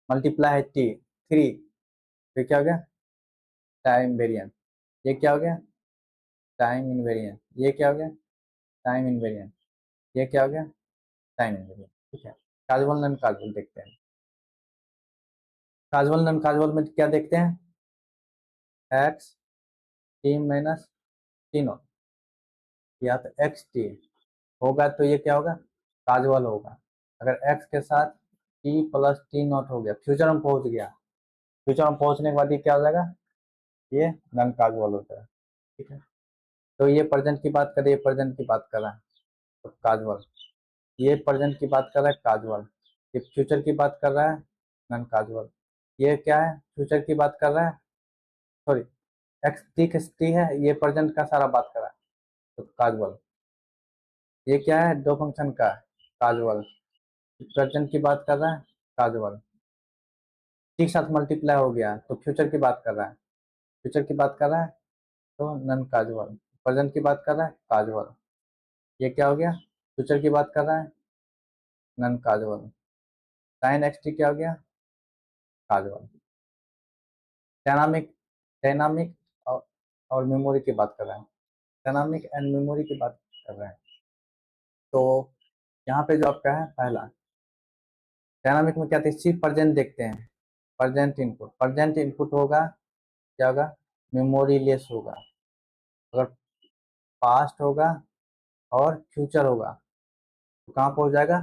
मल्टीप्लाई है टी थ्री, तो क्या हो गया, टाइम वेरिएंट। ये क्या हो गया, टाइम इनवेरिएंट। ये क्या हो गया, टाइम इनवेरिएंट। ये क्या हो गया, टाइम इनवेरिएंट, ठीक है। काजुअल नॉन काजुअल देखते हैं। काजुअल नॉन काजुअल में क्या देखते हैं, x T minus T not, या तो एक्स टी होगा, तो ये क्या होगा, काजुअल होगा। अगर एक्स के साथ टी प्लस टी नॉट हो गया, फ्यूचर में पहुंच गया, फ्यूचर में पहुंचने के बाद ये क्या हो जाएगा, ये नॉन काजुअल होता है, ठीक है। तो ये प्रेजेंट की बात करें, ये प्रेजेंट की बात कर रहा है, तो काजुअल। ये प्रेजेंट की बात कर रहा है, काजुअल। ये फ्यूचर की बात कर रहा है, नॉन काजुअल। ये क्या है, फ्यूचर की बात कर रहा है, सॉरी, एक्स टी है, ये प्रेजेंट का सारा बात कर रहा है, तो काजुअल। ये क्या है, दो फंक्शन का, काजुअल। प्रेजेंट की बात कर रहा है, काजुअल। टी के साथ मल्टीप्लाई हो गया, तो फ्यूचर की बात कर रहा है, फ्यूचर की बात कर रहा है, तो नॉन काजुअल। प्रेजेंट की बात कर रहा है, काजुअल। ये क्या हो गया, फ्यूचर की बात कर रहा है, non casual. Sine x T क्या हो गया, काजुअल। डायनामिक, डायनामिक और मेमोरी की बात कर रहा है, डायनामिक एंड मेमोरी की बात कर रहे हैं। तो यहाँ पे जो आपका है पहला, डायनामिक में क्या थे, सिर्फ प्रेजेंट देखते हैं, प्रेजेंट इनपुट होगा, क्या होगा, मेमोरी लेस होगा। अगर पास्ट होगा और फ्यूचर होगा, तो कहाँ पहुंच जाएगा,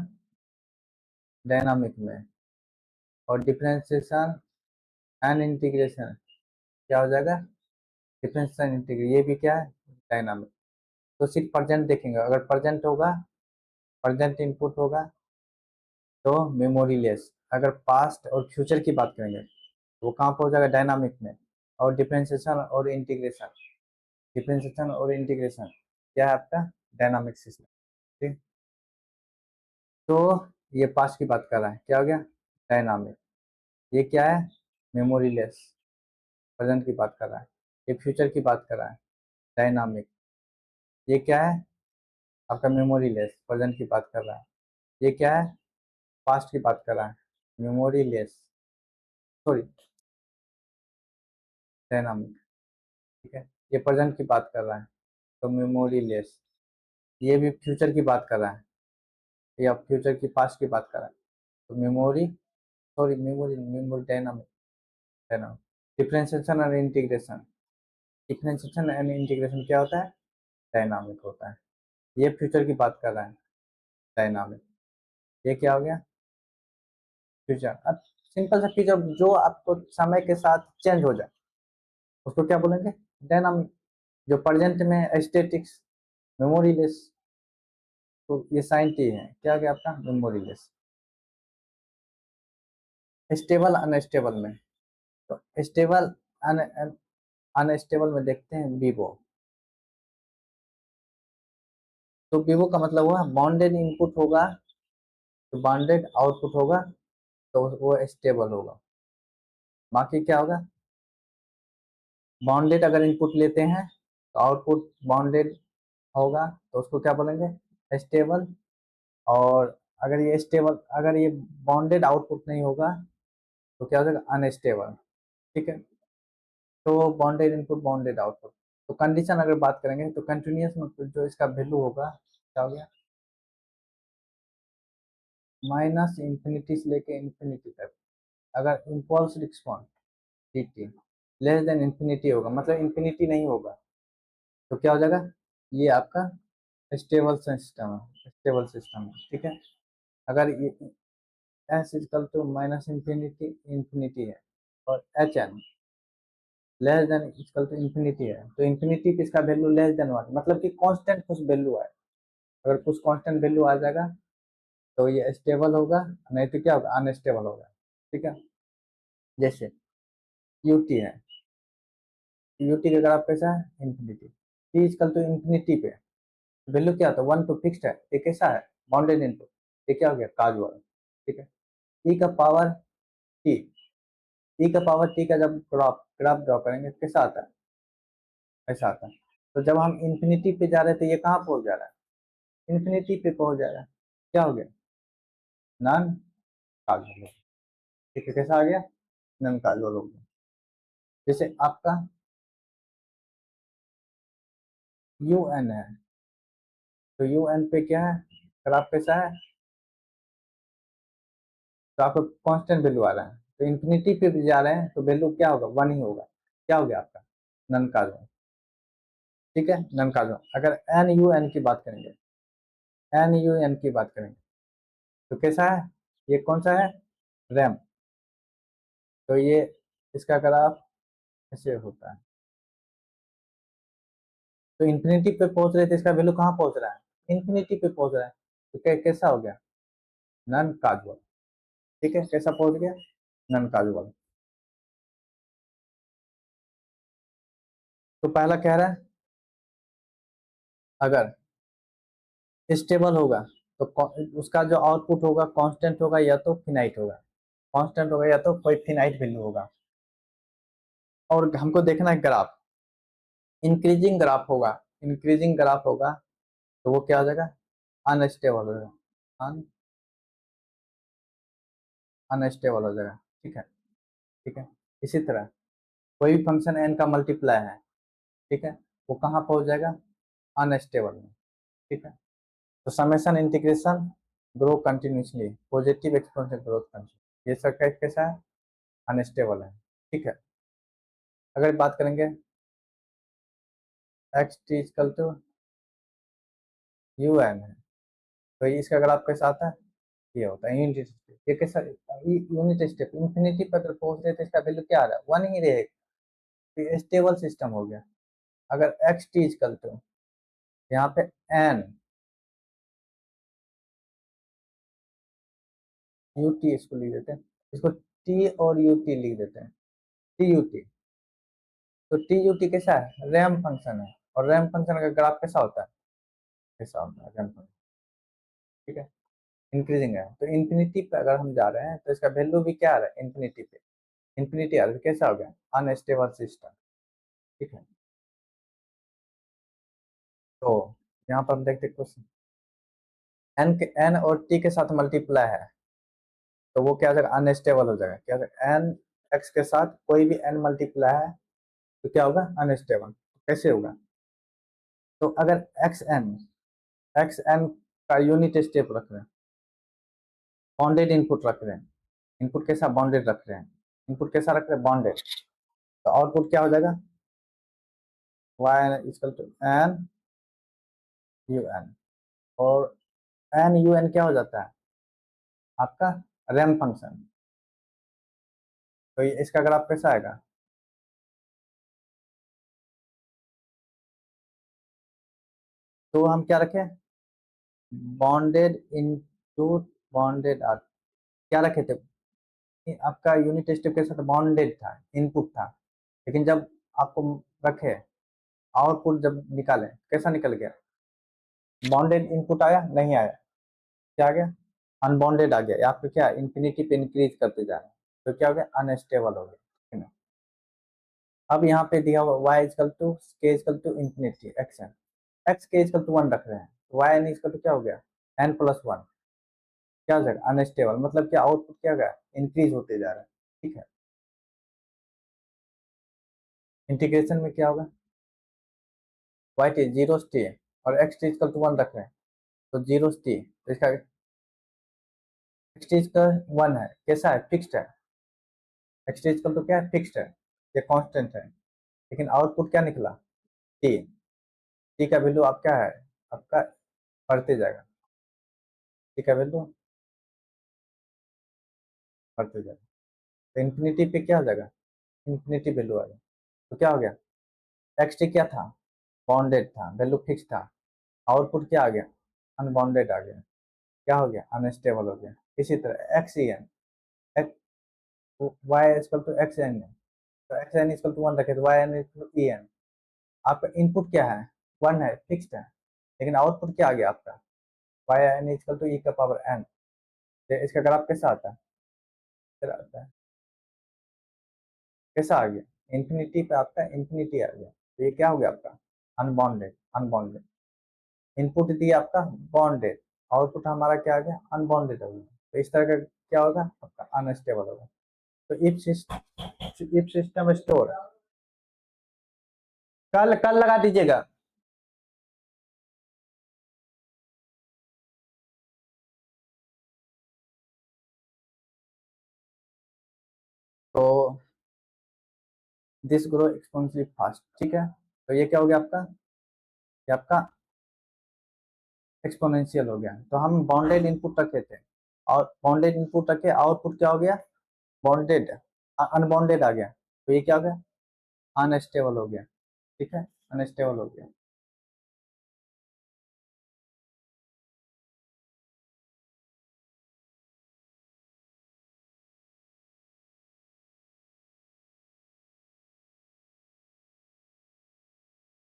डायनामिक में। और डिफरेंशिएशन एंड इंटीग्रेशन क्या हो जाएगा, डिफरेंशिएशन इंटीग्रेशन, ये भी क्या है, डायनामिक। तो सिर्फ प्रेजेंट देखेंगे, अगर प्रेजेंट होगा, प्रेजेंट इनपुट होगा, तो मेमोरी लेस। अगर पास्ट और फ्यूचर की बात करेंगे, तो वो कहाँ पहुंच जाएगा, डायनामिक में। और डिफरेंशिएशन और इंटीग्रेशन, डिफरेंशिएशन और इंटीग्रेशन क्या है आपका, डायनामिक सिस्टम, ठीक। तो ये पास्ट की बात कर रहा है, क्या हो गया, डायनामिक। ये क्या है, मेमोरी लेस, प्रेजेंट की बात कर रहा है। ये फ्यूचर की बात कर रहा है, डायनामिक। ये क्या है, आपका मेमोरी लेस, प्रेजेंट की बात कर रहा है। ये क्या है, पास्ट की बात कर रहा है, मेमोरी लेस, सॉरी, डायनामिक, ठीक है। ये प्रेजेंट की बात कर रहा है, तो मेमोरी लेस। ये भी फ्यूचर की बात कर रहा है, या फ्यूचर की पास्ट की बात कर रहा है, तो memory, sorry memory, memory dynamic, dynamic. Differentiation और इंटीग्रेशन, डिफरेंशिएशन एंड इंटीग्रेशन क्या होता है, डायनामिक होता है। ये फ्यूचर की बात कर रहा है, डायनामिक। ये क्या हो गया, फ्यूचर। अब सिंपल सा फ्यूचर जो आपको समय के साथ चेंज हो जाए उसको क्या बोलेंगे, डायनामिक। जो प्रेजेंट में स्टेटिक्स, मेमोरीलेस, तो ये साइन टी है, क्या गया आपका, मेमोरीलेस। स्टेबल अनस्टेबल में, तो स्टेबल अनस्टेबल में देखते हैं वीवो। तो वीवो का मतलब हुआ बाउंडेड इनपुट होगा तो बाउंडेड आउटपुट होगा, तो वो स्टेबल होगा। बाकी क्या होगा, बाउंडेड अगर इनपुट लेते हैं तो आउटपुट बाउंडेड होगा, तो उसको क्या बोलेंगे, स्टेबल। और अगर ये बाउंडेड आउटपुट नहीं होगा तो क्या हो जाएगा, अनस्टेबल। ठीक है, तो बाउंडेड इनपुट बाउंडेड आउटपुट। तो कंडीशन अगर बात करेंगे तो कंटिन्यूअस में जो इसका वैल्यू होगा क्या हो गया, माइनस इंफिनिटी से लेके इंफिनिटी तक। अगर impulse response T T less than infinity होगा, मतलब इंफिनिटी नहीं होगा, तो क्या हो जाएगा, ये आपका स्टेबल सिस्टम है। ठीक है, अगर ये s equal to minus infinity infinity है और h n less than equal to infinity है, तो इंफिनिटी पे इसका वैल्यू लेस देन वन, मतलब कि कांस्टेंट कुछ वैल्यू है। अगर कुछ कांस्टेंट वैल्यू आ जाएगा तो ये स्टेबल होगा, नहीं तो क्या होगा, अनस्टेबल होगा। ठीक है, जैसे यूटी है, यूटी का ग्राफ कैसा है, infinity. T equal to infinity पे वैल्यू क्या होता है, वन तो फिक्स्ड है, ये कैसा है, बाउंडेड इनपुट, ये क्या हो गया, काजुअल। ठीक है, ई का पावर टी, ई का पावर टी का जब ग्राफ ड्रॉ करेंगे कैसा आता है, ऐसा आता है। तो जब हम इंफिनिटी पे जा रहे थे, ये कहाँ पहुंच जा रहा है, इंफिनिटी पे पहुंच जा रहा है, क्या हो गया, नॉन काजुअल। ठीक है, कैसा आ गया, नॉन काजुअल हो गया। जैसे आपका यू एन है, तो यू एन पे क्या है, ग्राफ कैसा है, तो आपको कांस्टेंट वैल्यू आ रहा है, तो इंफिनिटी पे भी जा रहे हैं तो वैल्यू क्या होगा, वन ही होगा, क्या हो गया आपका, नॉन काजुअल। ठीक है, नॉन काजुअल। अगर एन यू एन की बात करेंगे, एन यू एन की बात करेंगे तो कैसा है, ये कौन सा है, रैम। तो ये इसका ग्राफ ऐसे होता है, तो इन्फिनिटी पे पहुंच रहे थे, इसका वैल्यू कहाँ पहुंच रहा है, इन्फिनिटी पे पहुंच रहा है, तो कैसा हो गया, नॉन काजुअल। ठीक है, कैसा पहुंच गया, नॉन काजुअल। तो पहला कह रहा है अगर स्टेबल होगा तो उसका जो आउटपुट होगा कांस्टेंट होगा या तो फिनाइट होगा, कांस्टेंट होगा या तो कोई फिनाइट वैल्यू होगा। और हमको देखना है ग्राफ, इंक्रीजिंग ग्राफ होगा, इंक्रीजिंग ग्राफ होगा तो वो क्या हो जाएगा, अनस्टेबल हो जाएगा, अनस्टेबल हो जाएगा। ठीक है, ठीक है। इसी तरह कोई भी फंक्शन एन का मल्टीप्लाई है, ठीक है, वो कहाँ पहुंच जाएगा, अनस्टेबल में। ठीक है, तो summation integration grow continuously, positive exponential growth continue, ये सब कैसा है, अनस्टेबल है। ठीक है, अगर बात करेंगे x t equal to u n है, तो इसका अगर आप कैसा आता है, ये होता है यूनिट स्टेप। ये कैसा, यूनिट स्टेप इंफिनिटी पर अगर पहुंच रहे तो इसका वैल्यू क्या आ रहा है, वन ही रहेगा, तो ये स्टेबल सिस्टम हो गया। अगर एक्स टी इजकल टू यहाँ पे एन यू टी इसको लिख देते हैं, इसको टी और यू टी लिख देते हैं, टी यू टी। तो टी यू टी कैसा है, रैम फंक्शन है, और रैम फंक्शन का ग्राफ कैसा होता है, कैसा होता है रैम फंक्शन। ठीक है, इंक्रीजिंग है, तो इन्फिनिटी पे अगर हम जा रहे हैं तो इसका वैल्यू भी क्या आ रहा है, इन्फिनिटी पे, इन्फिनिटी आ रहा है, तो कैसा हो गया, अनस्टेबल सिस्टम। ठीक है, तो यहाँ पर हम देखते क्वेश्चन, एन के एन और टी के साथ मल्टीप्लाई है तो वो क्या हो जाएगा, अनस्टेबल हो जाएगा। क्या एन एक्स के साथ कोई भी एन मल्टीप्लाई है तो क्या होगा, अनस्टेबल। कैसे होगा, तो अगर एक्स एन का यूनिट स्टेप रख रहे हैं, बाउंडेड इनपुट रख रहे हैं, इनपुट कैसा बाउंडेड रख रहे हैं, इनपुट कैसा रख रहे हैं, बाउंडेड, तो आउटपुट क्या हो जाएगा, y equal to n u n. और एन यू एन क्या हो जाता है, आपका रैंप फंक्शन। तो इसका ग्राफ कैसा आएगा? तो हम क्या रखें? बॉन्डेड इनटू बॉन्डेड आर, क्या रखे थे? आपका यूनिट स्टेप के साथ बॉन्डेड था, इनपुट था। लेकिन जब आपको रखे आउटपुट जब निकाले, कैसा निकल गया? बॉन्डेड इनपुट आया? नहीं आया। क्या आ गया? अनबॉन्डेड आ गया। यहाँ पे क्या, इंफिनिटी पे इंक्रीज करते जा रहे हैं, तो क्या हो गया? अनस्टेबल हो गया, है ना। अब यहाँ पे दिया हुआ y equal to k equal to infinity x n, x k equal to 1 रख रहे हैं, वाई एन इजकल टू क्या हो गया? N plus 1। क्या हो जाएगा? अनस्टेबल, मतलब क्या आउटपुट क्या गया? इंक्रीज होते जा रहा है। ठीक है, इंटीग्रेशन में क्या होगा? वाई टी जीरो टी और एक्स टी इजकल टू 1 रख रहे हैं, तो जीरो टी, तो इसका एक्स टी का 1 है, कैसा है? फिक्स्ड है। एक्स टी इजकल टू क्या है? फिक्स्ड है, ये कांस्टेंट है। लेकिन आउटपुट क्या निकला? टी, टी का वैल्यू आप क्या है आपका? बढ़ते जाएगा। टी का वैल्यू बढ़ते जाएगा, तो इन्फिनिटी पे क्या हो जाएगा? इन्फिनिटी वैल्यू आ जाएगा। तो क्या हो गया? एक्स टी क्या था? बाउंडेड था, वैल्यू फिक्स था। आउटपुट क्या आ गया? अनबाउंडेड आ गया। क्या हो गया? अनस्टेबल हो गया। इसी तरह x e n, y equal to x n है, तो एक्स एन इक्वल टू 1 रखे, तो y n equal to e n. आपका इनपुट क्या है? 1 है, फिक्स्ड है। लेकिन आउटपुट क्या आ गया आपका? वाई एन इक्वल टू ई का पावर एन। इसका ग्राफ कैसा आता है? इधर आता है, कैसा आ गया? इंफिनिटी पे आपका इंफिनिटी आ गया, तो ये क्या हो गया आपका? Unbonded, unbonded. इनपुट दिया आपका बॉन्डेड, आउटपुट हमारा क्या आ गया? अनबॉन्डेड हो गया। तो इस तरह का क्या होगा आपका? अनस्टेबल होगा। तो इफ सिस्टम स्टोर, कल कल लगा दीजिएगा। तो दिस ग्रो एक्सपोनेंशियली फास्ट, ठीक है। तो ये क्या हो गया आपका? ये आपका एक्सपोनेंशियल हो गया। तो हम बाउंडेड इनपुट रखे थे, और बाउंडेड इनपुट रखे, आउटपुट क्या हो गया? बाउंडेड, अनबाउंडेड आ गया। तो ये क्या हो गया? अनस्टेबल हो गया। ठीक है, अनस्टेबल हो गया।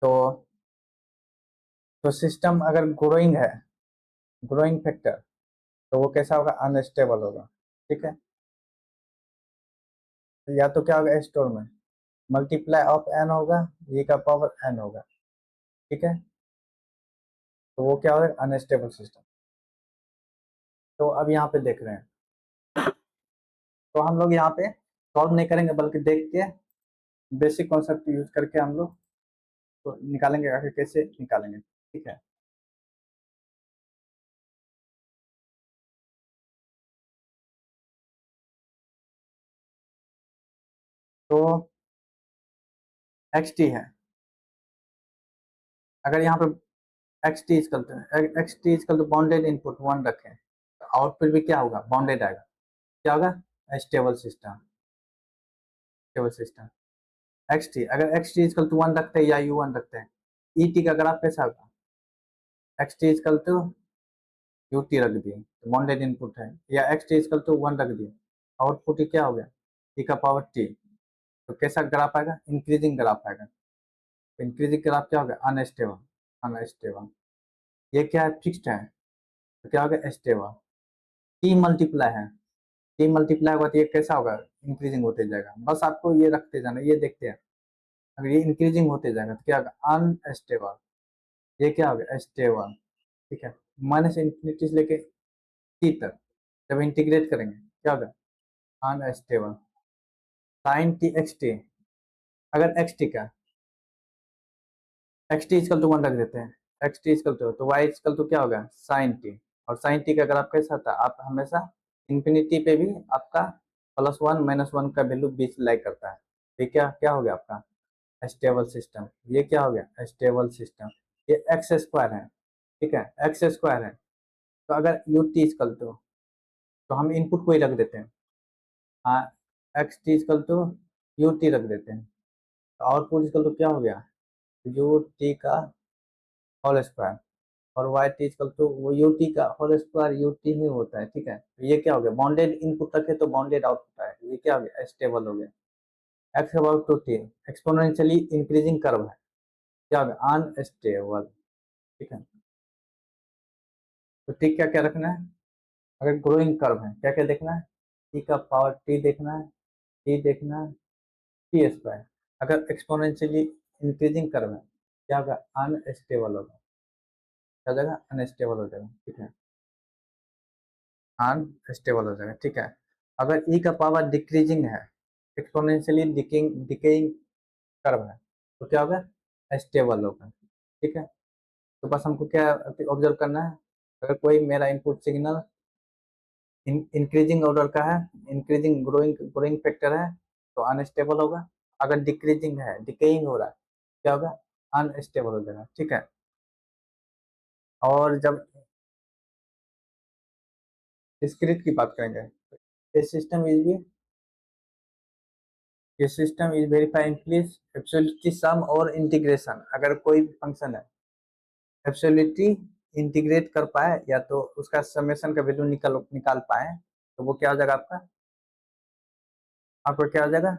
तो सिस्टम अगर ग्रोइंग है, ग्रोइंग फैक्टर, तो वो कैसा होगा? अनस्टेबल होगा। ठीक है, तो या तो क्या होगा? स्टोर में मल्टीप्लाई ऑफ एन होगा, ये का पावर एन होगा। ठीक है, तो वो क्या होगा? Unstable system. तो अब यहाँ पे देख रहे हैं, तो हम लोग यहाँ पे सॉल्व नहीं करेंगे, बल्कि देख के बेसिक कॉन्सेप्ट यूज करके हम लोग तो निकालेंगे, आखिर कैसे निकालेंगे। ठीक है, तो एक्स टी है, अगर यहाँ पे x t equal to bounded input 1 रखें, तो आउटपुट भी क्या होगा? बाउंडेड आएगा। क्या होगा? Stable system, stable system. X t, अगर एक्स टी इजकल टू 1 रखते हैं या यू 1 रखते हैं, ई टी का ग्राफ कैसा होगा? X t equal to u t रख दिए, तो बाउंडेड इनपुट है, या एक्स टी इजकल टू 1 रख दिए, आउटपुट ही क्या हो गया? टी का पावर टी। तो कैसा ग्राफ आएगा? इंक्रीजिंग ग्राफ आएगा। इंक्रीजिंग ग्राफ क्या होगा? Unstable, unstable. ये क्या है? फिक्स्ड है, तो क्या होगा? स्टेबल। टी मल्टीप्लाई है, टी मल्टीप्लाई होगा तो ये कैसा होगा? इंक्रीजिंग होते जाएगा। बस आपको ये रखते जाना, ये देखते हैं। अगर ये इंक्रीजिंग होते जाएगा तो क्या होगा? अनस्टेबल। ये क्या होगा? स्टेबल। ठीक है, माइनस इंफिनिटी से लेके टी तक जब इंटीग्रेट करेंगे क्या होगा? Unstable. Sine t x t, अगर एक्स टी का एक्स टी इजकल टू 1 रख देते हैं, एक्स टी इजकल टू, तो वाई इजकल टू क्या होगा? Sine t. और साइन टी का अगर आप कैसा था, आप हमेशा इंफिनिटी पे भी आपका +1 -1 का वैल्यू बीच लाइक करता है। ये क्या क्या हो गया आपका? Stable system. ये क्या हो गया? Stable system. ये एक्स स्क्वायर है, ठीक है, एक्स स्क्वायर है। तो अगर यू टी इजकल टू, तो हम इनपुट को ही रख देते हैं। हाँ, x t equal to u t रख देते हैं, तो आउटपुट इजकल टू क्या हो गया, यू टी का होल स्क्वायर, और वाई टी इजकल टू वो यू टी का होल स्क्वायर यू टी ही होता है। ठीक है, तो ये क्या हो गया, बाउंडेड इनपुट रखे तो बाउंडेड आउटपुट आए, ये क्या हो गया, स्टेबल हो गया। X about to t exponentially increasing curve है, क्या हो गया, अनस्टेबल। ठीक है, तो टी क्या क्या रखना है, अगर ग्रोइंग कर्व है क्या क्या देखना है, टी का पावर टी देखना है, टी देखना है, टी स्क्वायर। अगर एक्सपोनेंशियली इंक्रीजिंग कर्व है क्या होगा, अनस्टेबल होगा, क्या हो जाएगा, अनस्टेबल हो जाएगा। ठीक है, अनस्टेबल हो जाएगा। ठीक है, अगर ई का पावर डिक्रीजिंग है, एक्सपोनेंशियली डिकेइंग कर्व है, तो क्या होगा, स्टेबल होगा। ठीक है, तो बस हमको क्या ऑब्जर्व करना है, अगर कोई मेरा इनपुट सिग्नल इंक्रीजिंग ऑर्डर का है, इंक्रीजिंग ग्रोइंग ग्रोइंग फैक्टर है, तो अनस्टेबल होगा। अगर डिक्रीजिंग है, डिकेइंग हो रहा है, क्या होगा, अनस्टेबल हो जाएगा। ठीक है, और जब डिस्क्रीट की बात करेंगे, ये सिस्टम इज भी ये system is verify increase absolutely sum और इंटीग्रेशन। अगर कोई भी फंक्शन है एब्सोल्यूटली इंटीग्रेट कर पाए या तो उसका समेशन का वैल्यू निकाल निकाल पाए, तो वो क्या हो जाएगा, आपका क्या हो जाएगा,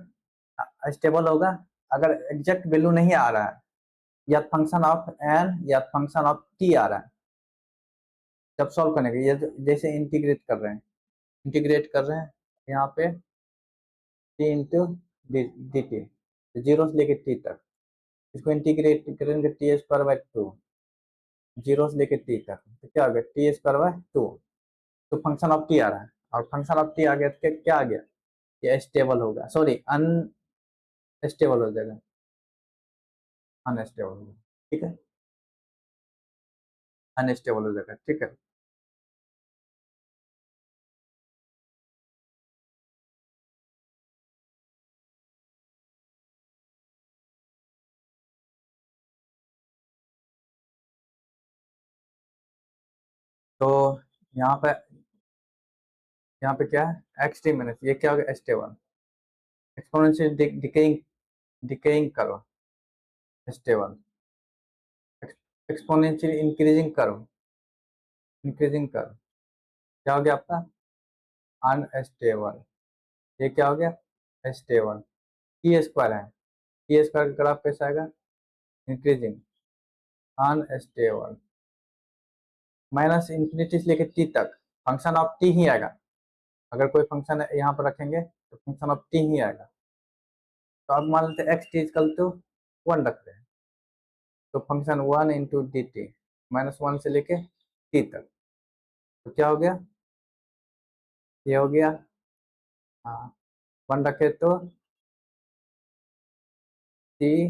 स्टेबल होगा। अगर एग्जैक्ट वैल्यू नहीं आ रहा है, या फंक्शन ऑफ एन या फंक्शन ऑफ टी आ रहा है, जब सॉल्व करने के, ये जैसे इंटीग्रेट कर रहे हैं, यहाँ पे T into d T, zero से लेके टी तक, इसको इंटीग्रेट करेंगे T square by two, zero से लेके टी तक, तो क्या हो गया, टी स्क्वायर बाई टू। तो फंक्शन ऑफ टी आ रहा है, और फंक्शन ऑफ टी आ गया तो क्या आ गया, ये स्टेबल होगा, सॉरी अनस्टेबल हो जाएगा, अनस्टेबल होगा। ठीक है, अनस्टेबल हो जाएगा। ठीक है, तो यहाँ पे यहाँ पे क्या है, एक्स टी माइनस, ये क्या हो गया, stable, exponential decaying decaying curve, stable, exponential increasing curve क्या हो गया आपका, अनस्टेबल। ये क्या हो गया, स्टेबल। टी स्क्वायर है, टी स्क्वायर का ग्राफ कैसा आएगा, इंक्रीजिंग, अनस्टेबल, माइनस इंफिनिटी से लेकर टी तक, फंक्शन ऑफ टी ही आएगा। अगर कोई फंक्शन यहाँ पर रखेंगे तो फंक्शन ऑफ टी ही आएगा। तो अब मान लेते हैं x t equal to one रख रहे हैं, तो function one into d t, minus one से लेके टी तक, तो क्या हो गया, ये हो गया, हाँ, वन रखे तो टी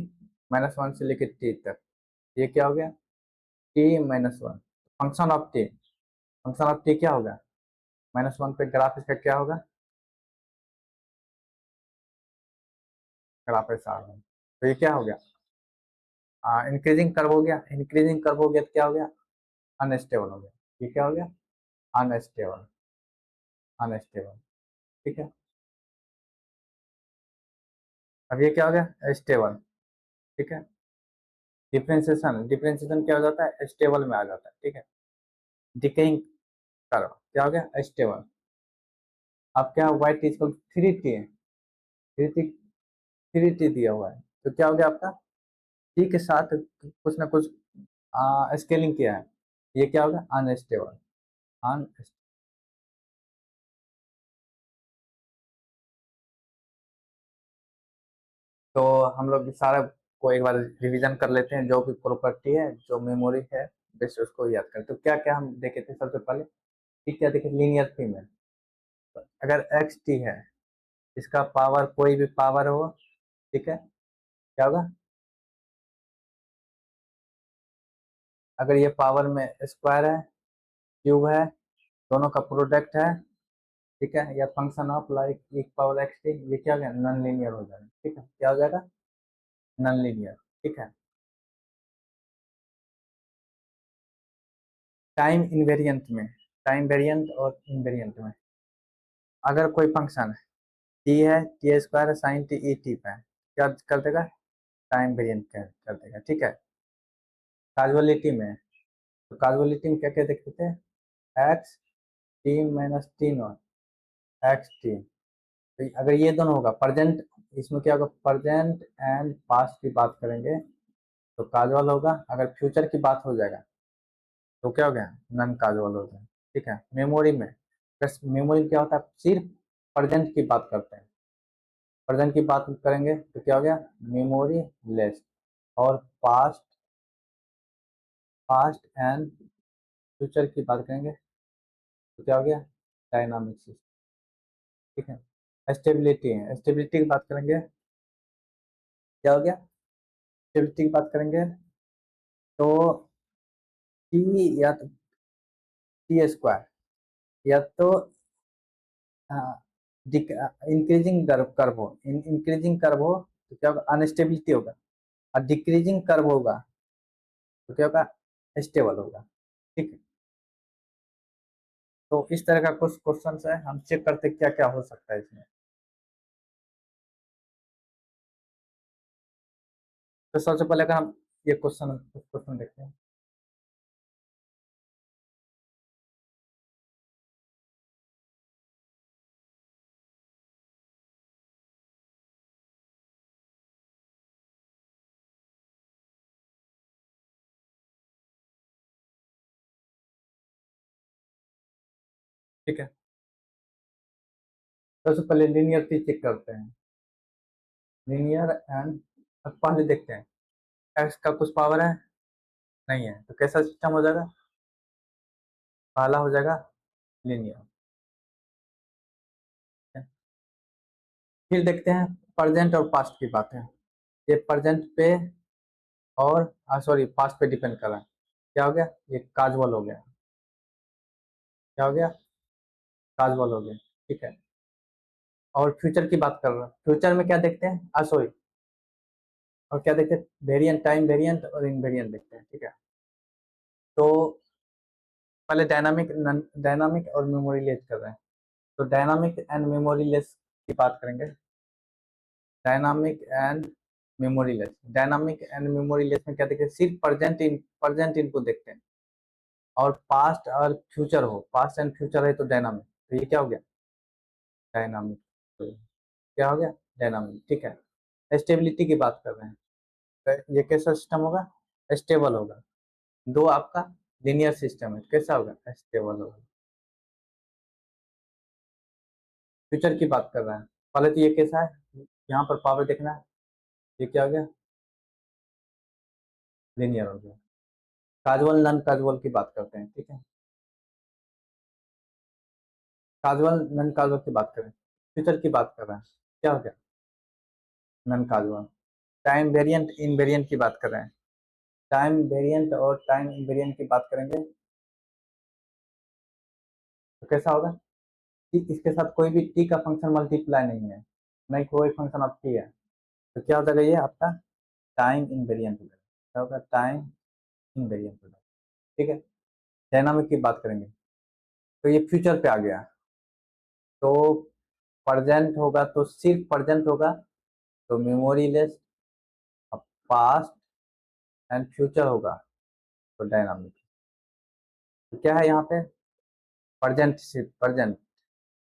माइनस वन से लेके टी तक, ये क्या हो गया, T minus one, function of T क्या होगा, माइनस वन पे ग्राफ इसका क्या होगा, ग्राफ ऐसा होगा। तो ये क्या हो गया, इंक्रीजिंग कर्व हो गया, इंक्रीजिंग कर्व हो गया तो क्या हो गया, अनस्टेबल हो गया। ये क्या हो गया, अनस्टेबल, अनस्टेबल। ठीक है, अब ये क्या हो गया, स्टेबल। ठीक है, डिफ्रेंसिएशन डिफ्रेंसिएशन क्या हो जाता है, स्टेबल में आ जाता है। ठीक है, डिकेइंग कर्व क्या हो गया, स्टेबल। अब क्या, y t equal three t है, थ्री टी दिया हुआ है, तो क्या हो गया आपका, टी के साथ कुछ ना कुछ स्केलिंग किया है, ये क्या होगा, अनस्टेबल, अन। तो हम लोग सारा को एक बार रिवीजन कर लेते हैं, जो भी प्रॉपर्टी है, जो मेमोरी है, बस उसको याद करें। तो क्या क्या हम देखे थे सबसे पहले, ठीक, क्या देखे, लीनियर फीमेल। अगर एक्स टी है, इसका पावर कोई भी पावर हो, ठीक है, क्या होगा, अगर ये पावर में स्क्वायर है, क्यूब है, दोनों का प्रोडक्ट है, ठीक है, या फंक्शन ऑफ लाइक एक पावर एक्स टी, ये क्या हो गया, नॉन लीनियर हो जाएगा। ठीक है, क्या हो जाएगा, नॉन लीनियर। ठीक है, टाइम इनवेरिएंट में, टाइम वेरिएंट और इनवेरिएंट में, अगर कोई फंक्शन टी है, टी स्क्वायर है, साइन टी ई टी पे है, क्या कर देगा, टाइम वेरिएंट कर देगा, ठीक है। काजुअलिटी में, तो काजुअलिटी में क्या क्या देखते थे, x T minus T not x t. तो अगर ये दोनों होगा प्रेजेंट, इसमें क्या होगा, प्रेजेंट एंड पास्ट की बात करेंगे तो काजुअल होगा। अगर फ्यूचर की बात हो जाएगा तो क्या हो गया, नॉन काजुअल हो गया, ठीक है। मेमोरी में, बस मेमोरी में क्या होता है, सिर्फ प्रेजेंट की बात करते हैं, प्रेजेंट की बात करेंगे तो क्या हो गया, मेमोरी लेस। और पास्ट, पास्ट एंड फ्यूचर की बात करेंगे तो क्या हो गया, डायनामिक सिस्टम, ठीक है। स्टेबिलिटी है, स्टेबिलिटी की बात करेंगे, क्या हो गया, स्टेबिलिटी की बात करेंगे तो टी या तो टी स्क्वायर या तो इंक्रीजिंग कर्व हो, इंक्रीजिंग कर्व हो तो क्या होगा, अनस्टेबिलिटी होगा। और डिक्रीजिंग कर्व होगा तो क्या होगा, स्टेबल होगा, ठीक है। तो इस तरह का कुछ क्वेश्चन है, हम चेक करते क्या क्या हो सकता है इसमें। तो सबसे पहले अगर हम ये क्वेश्चन देखते हैं, ठीक है। सबसे पहले लीनियरिटी चेक करते हैं, लीनियर एंड, पहले देखते हैं एक्स का कुछ पावर है, नहीं है, तो कैसा सिस्टम हो जाएगा, पहला हो जाएगा लीनियर। फिर देखते हैं प्रेजेंट और पास्ट की बात है, ये प्रेजेंट पे और सॉरी पास्ट पे डिपेंड कर रहा है, क्या हो गया, ये काजुअल हो गया, क्या हो गया, काजुअल हो गया, ठीक है। और फ्यूचर की बात कर रहा हूँ, फ्यूचर में क्या देखते हैं, सॉरी, और क्या देखते हैं, वेरिएंट, टाइम वेरिएंट और इनवेरिएंट देखते हैं, ठीक है। तो पहले डायनामिक और मेमोरी लेस कर रहे हैं, तो डायनामिक एंड मेमोरी लेस की बात करेंगे, dynamic and memory less. Dynamic and memory less में क्या देखते हैं, सिर्फ प्रेजेंट इनपुट देखते हैं, और पास्ट और फ्यूचर हो, पास्ट एंड फ्यूचर है तो डायनामिक, तो ये क्या हो गया, डायनामिक, तो क्या हो गया, डायनामिक, ठीक है। स्टेबिलिटी की बात कर रहे हैं, तो ये कैसा सिस्टम होगा, स्टेबल होगा। दो आपका लीनियर सिस्टम है, कैसा होगा, स्टेबल होगा। फ्यूचर की बात कर रहे हैं, पहले तो ये कैसा है, यहाँ पर पावर देखना है, ये क्या हो गया, लीनियर हो गया। काजुअल नॉन काजुअल की बात करते हैं, ठीक है। काजुअल नॉन काजुअल की बात करें, फ्यूचर की बात कर रहे हैं, क्या हो गया, non casual. Time variant invariant की बात कर रहे हैं, टाइम वेरिएंट और टाइम इनवेरिएंट की बात करेंगे तो कैसा होगा, कि इसके साथ कोई भी टी का फंक्शन मल्टीप्लाई नहीं है, नहीं कोई फंक्शन ऑफ टी है, तो क्या हो जाएगा, ये आपका टाइम इनवेरिएंट हो जाएगा, क्या होगा, टाइम इनवेरिएंट हो जाएगा, ठीक है। डायनामिक की बात करेंगे तो ये फ्यूचर पे आ गया, तो प्रेजेंट होगा तो सिर्फ प्रेजेंट होगा तो memory less, past and future होगा तो डायनामिक। तो क्या है यहाँ पे, प्रेजेंट, सिर्फ प्रेजेंट,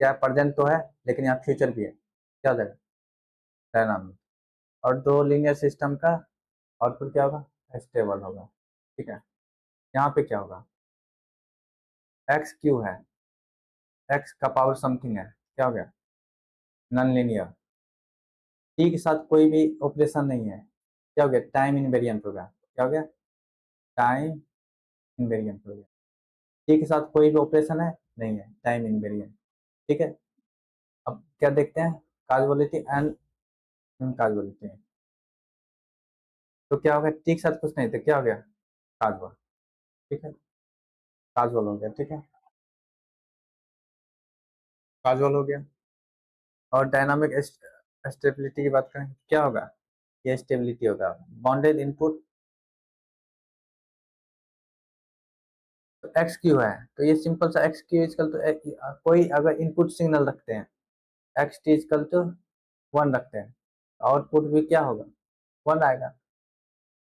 क्या प्रेजेंट तो है लेकिन यहाँ फ्यूचर भी है, क्या हो जाएगा, डायनामिक। और दो लीनियर सिस्टम का आउटपुट क्या होगा, स्टेबल होगा, ठीक है। यहाँ पे क्या होगा, एक्स क्यू है, एक्स का पावर समथिंग है, क्या हो गया, नॉन लीनियर। टी के साथ कोई भी ऑपरेशन नहीं है, क्या हो गया, टाइम इनवेरिएंट होगा, क्या हो गया, टाइम इनवेरिएंट हो गया। टी के साथ कोई भी ऑपरेशन है, नहीं है, टाइम इनवेरिएंट, ठीक है। अब क्या देखते हैं, काजुअलिटी एंड इनकाजुअलिटी। तो क्या हो गया, टी के साथ कुछ नहीं, तो क्या हो गया, काजुअल, ठीक है, काजुअल हो गया, ठीक है, काजुअल हो गया। और डायनामिक स्टेबिलिटी की बात करें क्या होगा, ये स्टेबिलिटी होगा, बाउंडेड इनपुट तो एक्स क्यू है, तो ये सिंपल सा एक्स क्यू इजकल तो कोई अगर इनपुट सिग्नल रखते हैं, एक्स टी इजकल टू 1 रखते हैं, आउटपुट भी क्या होगा, 1 आएगा।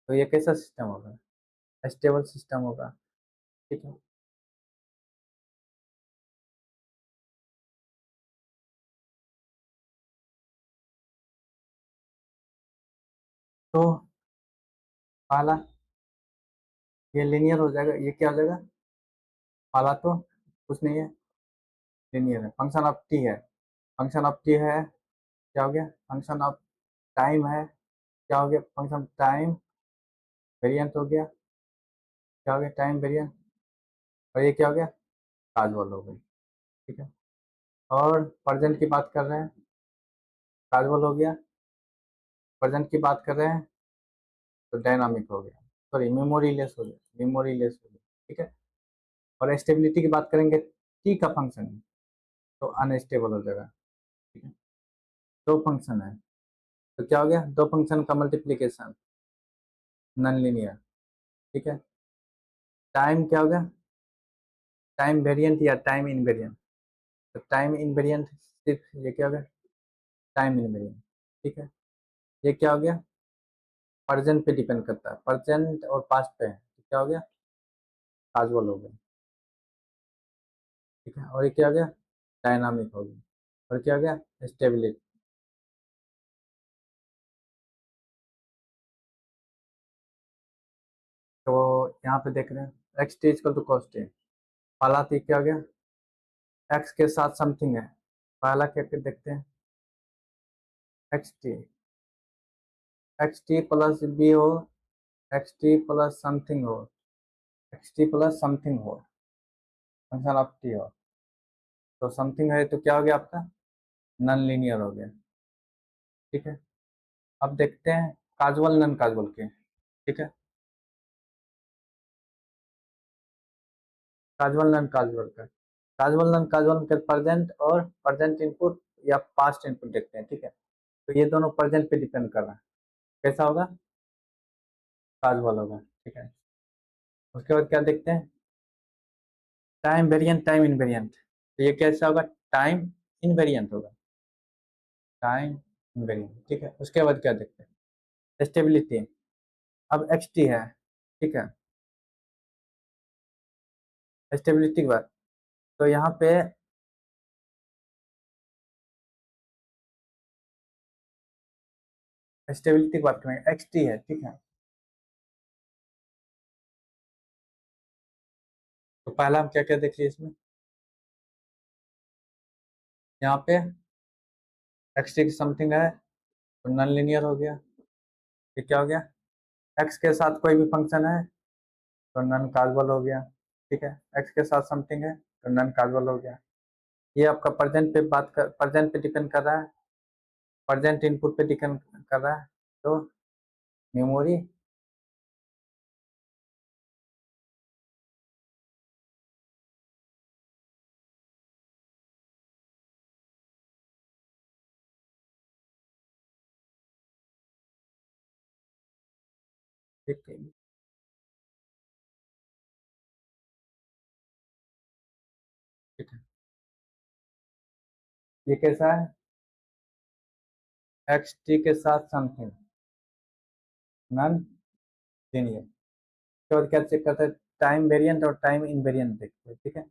तो ये कैसा सिस्टम होगा, स्टेबल सिस्टम होगा। ठीक है, तो पहला ये लीनियर हो जाएगा, ये क्या हो जाएगा, पहला तो कुछ नहीं है, लीनियर है, फंक्शन ऑफ टी है, फंक्शन ऑफ टी है, क्या हो गया, फंक्शन ऑफ टाइम है, क्या हो गया, फंक्शन टाइम वेरिएंट हो गया, क्या हो गया, टाइम वेरिएंट। और ये क्या हो गया, काजवल हो गई। ठीक है, और प्रेजेंट की बात कर रहे हैं, काजवल हो गया, प्रेजेंट की बात कर रहे हैं तो डायनामिक हो गया, सॉरी मेमोरी लेस हो गया, मेमोरी लेस हो गया। ठीक है, और स्टेबिलिटी की बात करेंगे, टी का फंक्शन है तो अनस्टेबल हो जाएगा। ठीक है, दो फंक्शन है तो क्या हो गया, दो फंक्शन का मल्टीप्लीकेशन, नॉन लीनियर। ठीक है, टाइम क्या होगा, टाइम वेरिएंट या टाइम इनवेरिएंट, तो टाइम इनवेरिएंट सिर्फ ये क्या हो गया, टाइम इनवेरिएंट। ठीक है, ये क्या हो गया, प्रेजेंट पे डिपेंड करता है, प्रेजेंट और पास्ट पे है, तो क्या हो गया, काजुअल हो गया। ठीक है, और ये क्या हो गया, डायनामिक हो गया, और क्या हो गया, स्टेबिलिटी। तो यहाँ पे देख रहे हैं x t equal to cos t, पहला तो क्या हो गया, एक्स के साथ समथिंग है, पहला क्या क्या देखते हैं, एक्स टी प्लस बी हो, एक्स टी प्लस समथिंग हो, एक्स टी प्लस समथिंग हो, फंक्शन ऑफ टी हो, तो समथिंग है तो क्या हो गया आपका, नॉन लीनियर हो गया। ठीक है, अब देखते हैं काजुअल नॉन काजुअल के। ठीक है, काजुअल नॉन काजुअल का, काजुअल नॉन काजुअल के प्रेजेंट और प्रेजेंट इनपुट या पास्ट इनपुट देखते हैं। ठीक है, तो ये दोनों प्रेजेंट पे डिपेंड कर रहा है, कैसा होगा, काजुअल होगा। ठीक है, उसके बाद क्या देखते हैं, टाइम वेरिएंट टाइम इनवेरिएंट, तो ये कैसा होगा, टाइम इनवेरिएंट होगा, टाइम इनवेरिएंट। ठीक है, उसके बाद क्या देखते हैं, स्टेबिलिटी, अब एक्स टी है। ठीक है, स्टेबिलिटी के बाद तो यहाँ पे स्टेबिलिटी की बात करेंगे, एक्स टी है। ठीक है, तो पहला हम क्या क्या देख लिए इसमें, यहाँ पे एक्स टी की समथिंग है तो नॉन लीनियर हो गया, ये क्या हो गया, एक्स के साथ कोई भी फंक्शन है तो नॉन काजुअल हो गया। ठीक है, एक्स के साथ समथिंग है तो नॉन काजुअल हो गया। ये आपका प्रेजेंट पे बात कर, प्रेजेंट पे डिपेंड कर रहा है, प्रेजेंट इनपुट पे डिपेंड कर रहा है, तो मेमोरी। ठीक है, ठीक है, ये कैसा है, एक्स टी के साथ समथिंग नॉन लीनियर। तो क्या चेक करते हैं, टाइम वेरिएंट और टाइम इनवेरिएंट देखते हैं। ठीक है,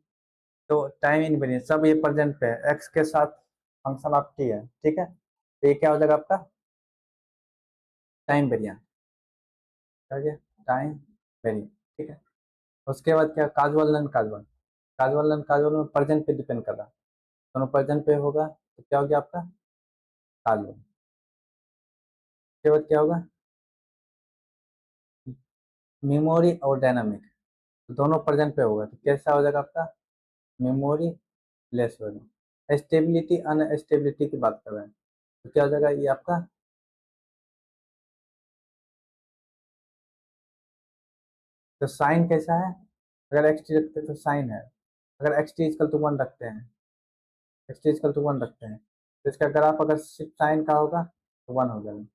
तो टाइम इनवेरिएंट सब ये प्रेजेंट पे है, एक्स के साथ फंक्शन ऑफ टी है। ठीक है, तो ये क्या हो जाएगा आपका, टाइम वेरिएंट, क्या हो गया, टाइम वेरिएंट। ठीक है, उसके बाद क्या, casual non casual, casual non casual में प्रेजेंट पे डिपेंड कर रहा है, दोनों प्रेजेंट पे होगा तो क्या हो गया आपका, काजुअल। उसके बाद क्या होगा, मेमोरी और डायनामिक, तो दोनों प्रेजेंट पे होगा तो कैसा हो जाएगा आपका, मेमोरी लेस होगा। स्टेबिलिटी अनस्टेबिलिटी की बात कर रहे हैं तो क्या हो जाएगा ये आपका, तो साइन कैसा है, अगर एक्स टी रखते हैं तो साइन है, अगर एक्स टी इजकल टू 1 रखते हैं, एक्स टी इजकल टू 1 रखते हैं तो इसका ग्राफ अगर सिर्फ साइन का होगा तो 1 हो जाएगा,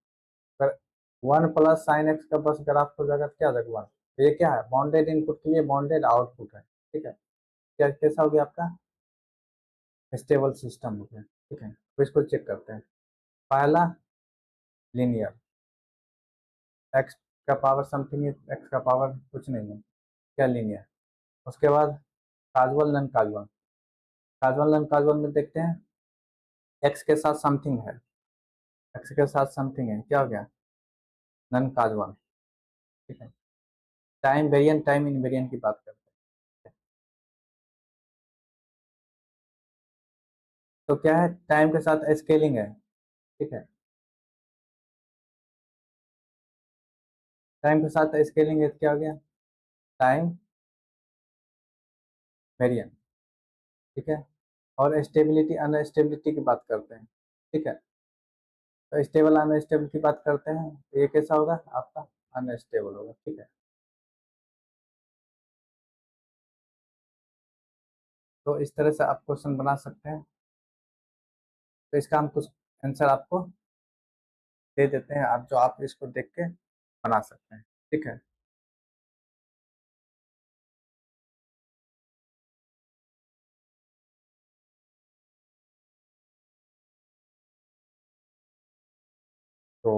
अगर 1 प्लस साइन एक्स का बस ग्राफ हो जाएगा तो क्या हो जाएगा 1। तो ये क्या है, बाउंडेड इनपुट के लिए बाउंडेड आउटपुट है। ठीक है। क्या कैसा हो गया आपका? स्टेबल सिस्टम हो गया। ठीक है, तो इसको चेक करते हैं। पहला लीनियर, एक्स का पावर समथिंग है, एक्स का पावर कुछ नहीं है, क्या लीनियर। उसके बाद casual non casual, casual non casual में देखते हैं एक्स के साथ समथिंग है, एक्स के साथ समथिंग है, क्या हो गया? Non casual. ठीक है। टाइम वेरिएंट टाइम इनवेरिएंट की बात करते हैं। तो क्या है, टाइम के साथ स्केलिंग है। ठीक है, टाइम के साथ स्केलिंग है, तो क्या हो गया? Time variant. ठीक है। और स्टेबिलिटी अनस्टेबिलिटी की बात करते हैं। ठीक है, तो स्टेबल अनस्टेबल की बात करते हैं, तो ये कैसा होगा आपका? अनस्टेबल होगा। ठीक है, तो इस तरह से आप क्वेश्चन बना सकते हैं। तो इसका हम कुछ आंसर आपको दे देते हैं, आप जो आप इसको देख के बना सकते हैं। ठीक है, तो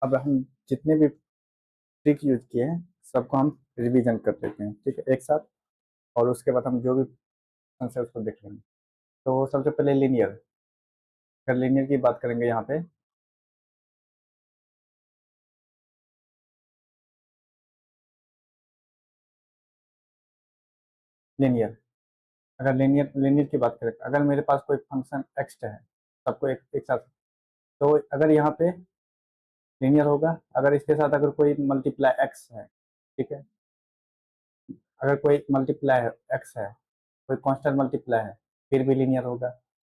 अब हम जितने भी ट्रिक यूज किए हैं सबको हम रिवीजन कर लेते हैं, ठीक है, एक साथ। और उसके बाद हम जो भी आंसर उसको देख लेंगे। तो सबसे पहले लीनियर, अगर लीनियर की बात करेंगे यहाँ पे, लीनियर, अगर लीनियर लीनियर की बात करें, अगर मेरे पास कोई फंक्शन एक्स है, सबको एक साथ, तो अगर यहाँ पे लीनियर होगा। अगर इसके साथ अगर कोई मल्टीप्लाई एक्स है, ठीक है, अगर कोई मल्टीप्लाई एक्स है, कोई कांस्टेंट मल्टीप्लाई है, फिर भी लीनियर होगा।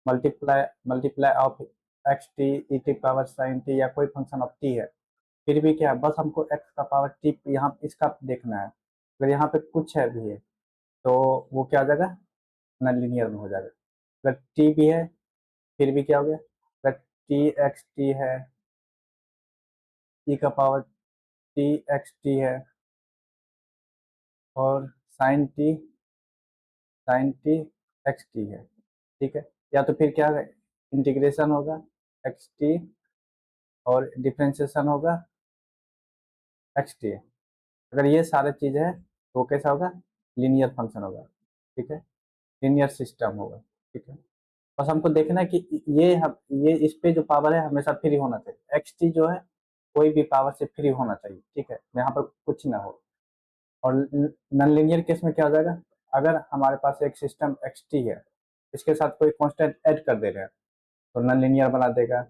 Multiply multiply of x T E T power sine T या कोई फंक्शन ऑफ टी है, फिर भी क्या है, बस हमको एक्स का पावर टी यहाँ इसका देखना है। अगर यहाँ पे कुछ है भी है तो वो क्या हो जाएगा? नॉन लीनियर में हो जाएगा। अगर टी भी है फिर भी क्या हो गया? अगर टी एक्स टी है, ई का पावर टी एक्स टी है, और साइन टी एक्स टी है, ठीक है। या तो फिर क्या है, इंटीग्रेशन होगा एक्स टी और डिफ्रेंशिएशन होगा एक्स टी। अगर ये सारे चीज़ है तो वो कैसा होगा? लीनियर फंक्शन होगा। ठीक है, लीनियर सिस्टम होगा। ठीक है, बस हमको देखना है कि ये इस पे जो पावर है हमेशा फ्री होना चाहिए, एक्स टी जो है कोई भी पावर से फ्री होना चाहिए। ठीक है, यहाँ पर कुछ ना हो। और नॉन लीनियर केस में क्या हो जाएगा? अगर हमारे पास एक सिस्टम एक्स टी है, इसके साथ कोई कांस्टेंट ऐड कर दे रहे हैं तो नॉन लीनियर बना देगा।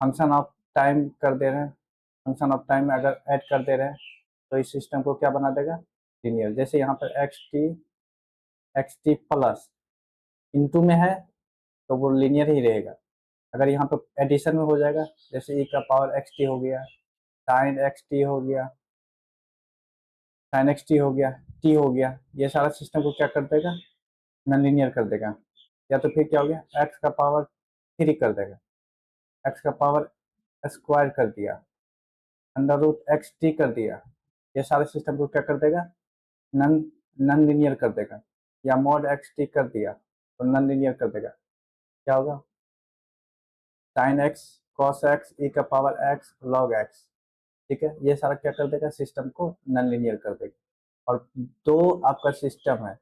फंक्शन ऑफ टाइम कर दे रहे हैं, फंक्शन ऑफ टाइम में अगर ऐड कर दे रहे हैं तो इस सिस्टम को क्या बना देगा? लीनियर। जैसे यहाँ पर एक्स टी प्लस इंटू में है तो वो लीनियर ही रहेगा। अगर यहाँ पर एडिशन में हो जाएगा, जैसे ई का पावर एक्स टी हो गया, साइन एक्स टी हो गया, साइन एक्स टी हो गया, टी हो गया, ये सारा सिस्टम को क्या कर देगा? नॉन लीनियर कर देगा। या तो फिर क्या हो गया, एक्स का पावर थ्री कर देगा, एक्स का पावर स्क्वायर कर दिया, अंडर रूट एक्स टी कर दिया, ये सारे सिस्टम को क्या कर देगा? नॉन नॉन लीनियर कर देगा। या मॉड एक्स टी कर दिया तो नॉन लीनियर कर देगा। क्या होगा? साइन एक्स कॉस एक्स ई का पावर एक्स लॉग एक्स। ठीक है, ये सारा क्या कर देगा? सिस्टम को नॉन लीनियर कर देगा। और दो आपका सिस्टम है,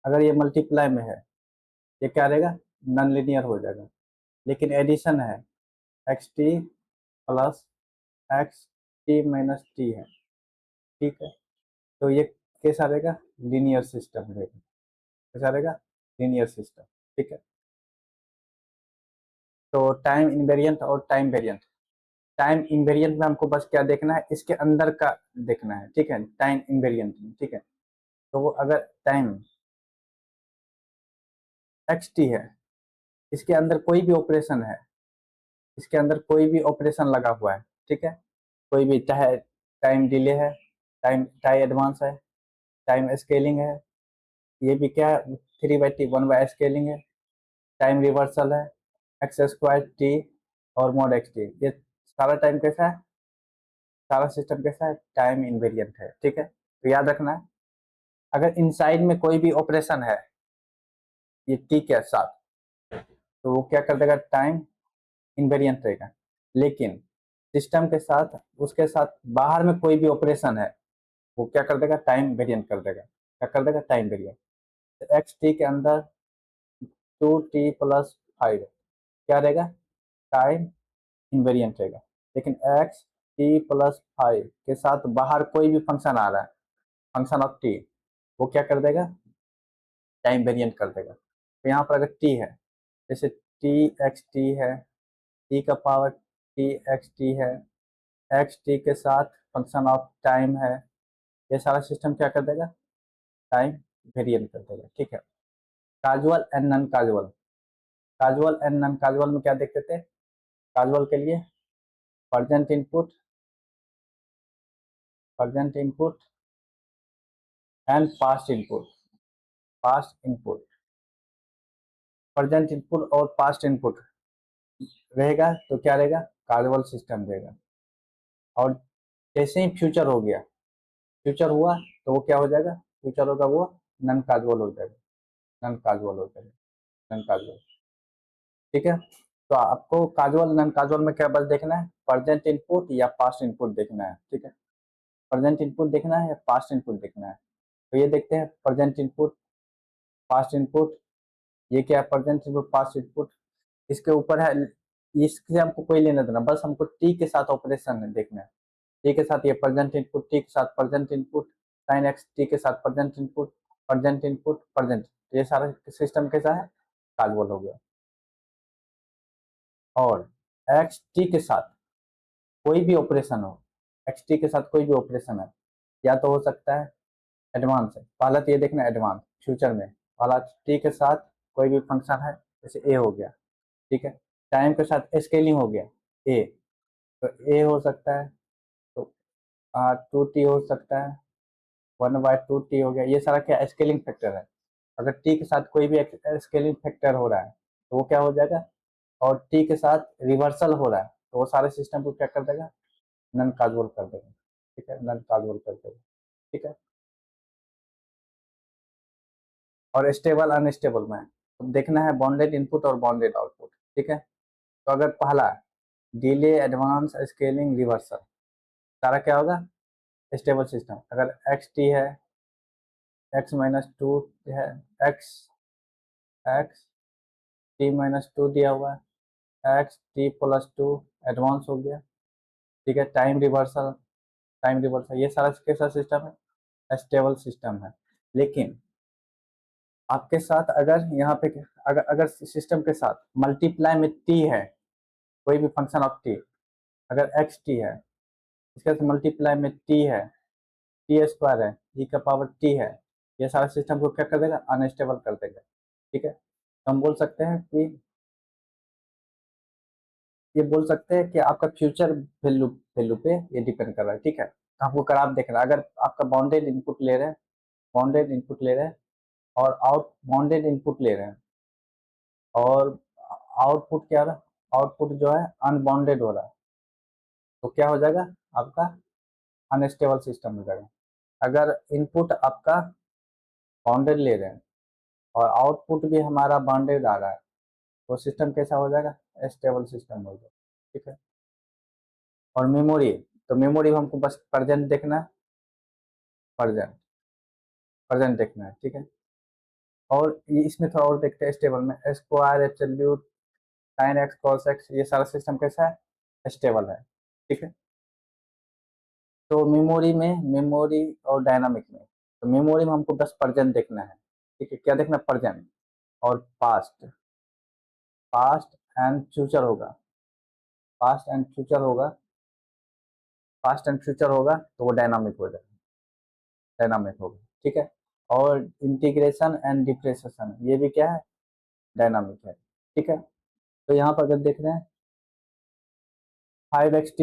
अगर ये मल्टीप्लाई में है, ये क्या रहेगा? नॉन लीनियर हो जाएगा। लेकिन एडिशन है, x T plus x T minus t है, ठीक है, तो ये कैसा रहेगा? लीनियर सिस्टम रहेगा। कैसा रहेगा? Linear system. ठीक है, तो टाइम इनवेरिएंट और टाइम वेरिएंट। टाइम इनवेरिएंट में हमको बस क्या देखना है, इसके अंदर का देखना है। ठीक है, टाइम इनवेरिएंट में, ठीक है, तो वो अगर टाइम एक्स टी है, इसके अंदर कोई भी ऑपरेशन है, इसके अंदर कोई भी ऑपरेशन लगा हुआ है, ठीक है, कोई भी, चाहे टाइम डिले है, टाइम टाइम एडवांस है, टाइम स्केलिंग है, ये भी क्या है, three by T one by scaling है, टाइम रिवर्सल है, एक्स स्क्वायर टी और मॉड एक्स टी, ये सारा टाइम कैसा है? सारा सिस्टम कैसा है? टाइम इनवेरिएंट है। ठीक है, तो याद रखना है अगर इनसाइड में कोई भी ऑपरेशन है ये टी के साथ, तो वो क्या कर देगा, टाइम इनवेरिएंट रहेगा। लेकिन सिस्टम के साथ, उसके साथ बाहर में कोई भी ऑपरेशन है, वो क्या कर देगा, टाइम वेरिएंट कर देगा। क्या कर देगा, टाइम वेरिएंट। तो एक्स टी के अंदर 2t+5 क्या रहेगा, टाइम इनवेरिएंट रहेगा। लेकिन एक्स t+5 के साथ बाहर कोई भी फंक्शन आ रहा है, फंक्शन ऑफ टी, वो क्या कर देगा, टाइम वेरिएंट कर देगा। तो यहाँ पर अगर टी है, जैसे टी एक्स टी है, टी का पावर टी एक्स टी है, एक्स टी के साथ फंक्शन ऑफ टाइम है, ये सारा सिस्टम क्या कर देगा, टाइम वेरिएंट कर देगा। ठीक है। Casual and non casual. Casual and non casual में क्या देखते थे, काजुअल के लिए present input, present input and past input. Past input, present input और पास्ट इनपुट रहेगा तो क्या रहेगा, काजुअल सिस्टम रहेगा। और जैसे ही फ्यूचर हो गया, फ्यूचर हुआ तो वो क्या हो जाएगा, फ्यूचर होगा वो नॉन काजुअल हो जाएगा, नॉन काजुअल हो जाएगा, नॉन काजुअल। ठीक है। तो आपको काजुअल नॉन काजुअल में क्या बस देखना है, प्रेजेंट इनपुट या पास्ट इनपुट देखना है। ठीक है, प्रेजेंट इनपुट देखना है या पास्ट इनपुट देखना है। तो ये देखते हैं प्रेजेंट इनपुट, पास्ट इनपुट। ये क्या है, प्रेजेंट इनपुट पास्ट इनपुट, इसके ऊपर है, इससे हमको कोई लेना देना, बस हमको टी के साथ ऑपरेशन देखना है। टी के साथ ये प्रेजेंट इनपुट, टी के साथ present input, sine x T के साथ present input, present input present, ये सारा सिस्टम कैसा है, काजुअल हो गया। और एक्स टी के साथ कोई भी ऑपरेशन हो, एक्स टी के साथ कोई भी ऑपरेशन है, या तो हो सकता है एडवांस है, पहला तो ये देखना एडवांस फ्यूचर में, पहला टी के साथ कोई भी फंक्शन है, जैसे ए हो गया। ठीक है, टाइम के साथ स्केलिंग हो गया ए, तो ए हो सकता है, तो 2t हो सकता है, 1/2t हो गया। ये सारा क्या स्केलिंग फैक्टर है। अगर टी के साथ कोई भी स्केलिंग फैक्टर हो रहा है तो वो क्या हो जाएगा, और टी के साथ रिवर्सल हो रहा है तो वो सारे सिस्टम को क्या कर देगा, नन काजुअल कर देगा। ठीक है, नन काजुअल कर देगा। ठीक है। और स्टेबल अनस्टेबल में तो देखना है बॉन्डेड इनपुट और बॉन्डेड आउटपुट। ठीक है। तो अगर पहला डिले एडवांस स्केलिंग रिवर्सल, सारा क्या होगा, स्टेबल सिस्टम। अगर एक्स टी है, x-2 है, एक्स एक्स t-2 दिया हुआ है, x t+2 एडवांस हो गया। ठीक है, टाइम रिवर्सल, टाइम रिवर्सल, ये सारा कैसा सिस्टम है, स्टेबल सिस्टम है। लेकिन आपके साथ अगर यहाँ पे अगर अगर सिस्टम के साथ मल्टीप्लाई में टी है, कोई भी फंक्शन ऑफ टी, अगर एक्स टी है, इसके साथ मल्टीप्लाई में टी है, टी स्क्वायर है, ई का पावर टी है, ये सारा सिस्टम को क्या कर देगा, अनस्टेबल कर देगा। ठीक है, तो हम बोल सकते हैं कि, ये बोल सकते हैं कि आपका फ्यूचर वैल्यू वैल्यू पे ये डिपेंड कर रहा है। ठीक है, तो आपको करार देखना है, अगर आपका बाउंडेड इनपुट ले रहे हैं, बाउंडेड इनपुट ले रहे हैं और आउट बाउंडेड इनपुट ले रहे हैं, और आउटपुट क्या रहा, आउटपुट जो है अनबाउंडेड हो रहा है, तो क्या हो जाएगा, आपका अनस्टेबल सिस्टम हो जाएगा। अगर इनपुट आपका बाउंडेड ले रहे हैं और आउटपुट भी हमारा बाउंडेड आ रहा है, तो सिस्टम कैसा हो जाएगा, स्टेबल सिस्टम हो जाएगा। ठीक है। और मेमोरी, तो मेमोरी में हमको बस प्रेजेंट देखना है, प्रेजेंट, प्रेजेंट देखना है। ठीक है। और ये इसमें थोड़ा और देखते हैं स्टेबल में, square absolute sine x cos x, ये सारा सिस्टम कैसा है, स्टेबल है। ठीक है। तो मेमोरी में, मेमोरी और डायनामिक में, तो मेमोरी में हमको बस प्रेजेंट देखना है। ठीक है, क्या देखना, प्रेजेंट और पास्ट, पास्ट एंड फ्यूचर होगा, पास्ट एंड फ्यूचर होगा, पास्ट एंड फ्यूचर होगा तो वो डायनामिक हो जाएगा, डायनामिक होगा। ठीक है। और इंटीग्रेशन एंड डिप्रेशन ये भी क्या है, डायनामिक है। ठीक है। तो यहाँ पर अगर देख रहे हैं 5xt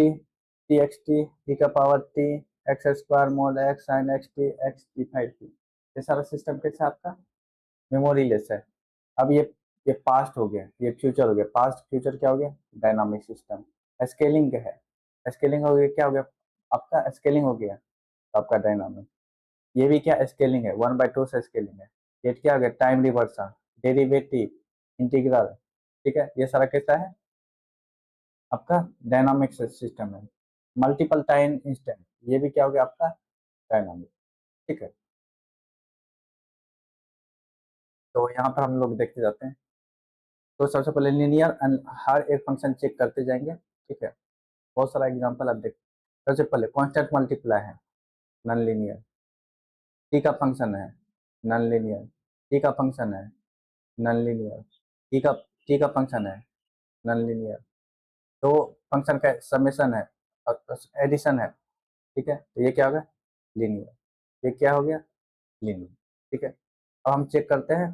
txt टी का power T x square mode x sine x T 5t, ये सारा सिस्टम कैसे आपका मेमोरी लेस है। अब ये पास्ट हो गया, ये फ्यूचर हो गया, पास्ट फ्यूचर क्या हो गया, डायनामिक सिस्टम। स्केलिंग है, स्केलिंग हो गया, क्या हो गया आपका, स्केलिंग हो गया तो आपका डायनामिक। ये भी क्या स्केलिंग है, 1/2 से स्केलिंग है। ये क्या हो गया, टाइम रिवर्सन, डेरिवेटिव, इंटीग्रल, ठीक है। ये सारा कैसा है, आपका डायनामिक सिस्टम है। मल्टीपल टाइम इंस्टेंट, ये भी क्या हो गया आपका डायनामिक, ठीक है। तो यहाँ पर हम लोग देखते जाते हैं। तो सबसे पहले लीनियर, हर एक फंक्शन चेक करते जाएंगे, ठीक है। बहुत सारा एग्जांपल आप देख। सबसे पहले कांस्टेंट मल्टीप्लाई है, नॉन लीनियर। टी का फंक्शन है, नॉन लीनियर। टी का फंक्शन है, नॉन लीनियर। टी का टी का फंक्शन है, नॉन लीनियर। तो फंक्शन का समेशन है और एडिशन है, ठीक है। तो ये क्या होगा, लीनियर। ये क्या हो गया, लीनियर, ठीक है। अब हम चेक करते हैं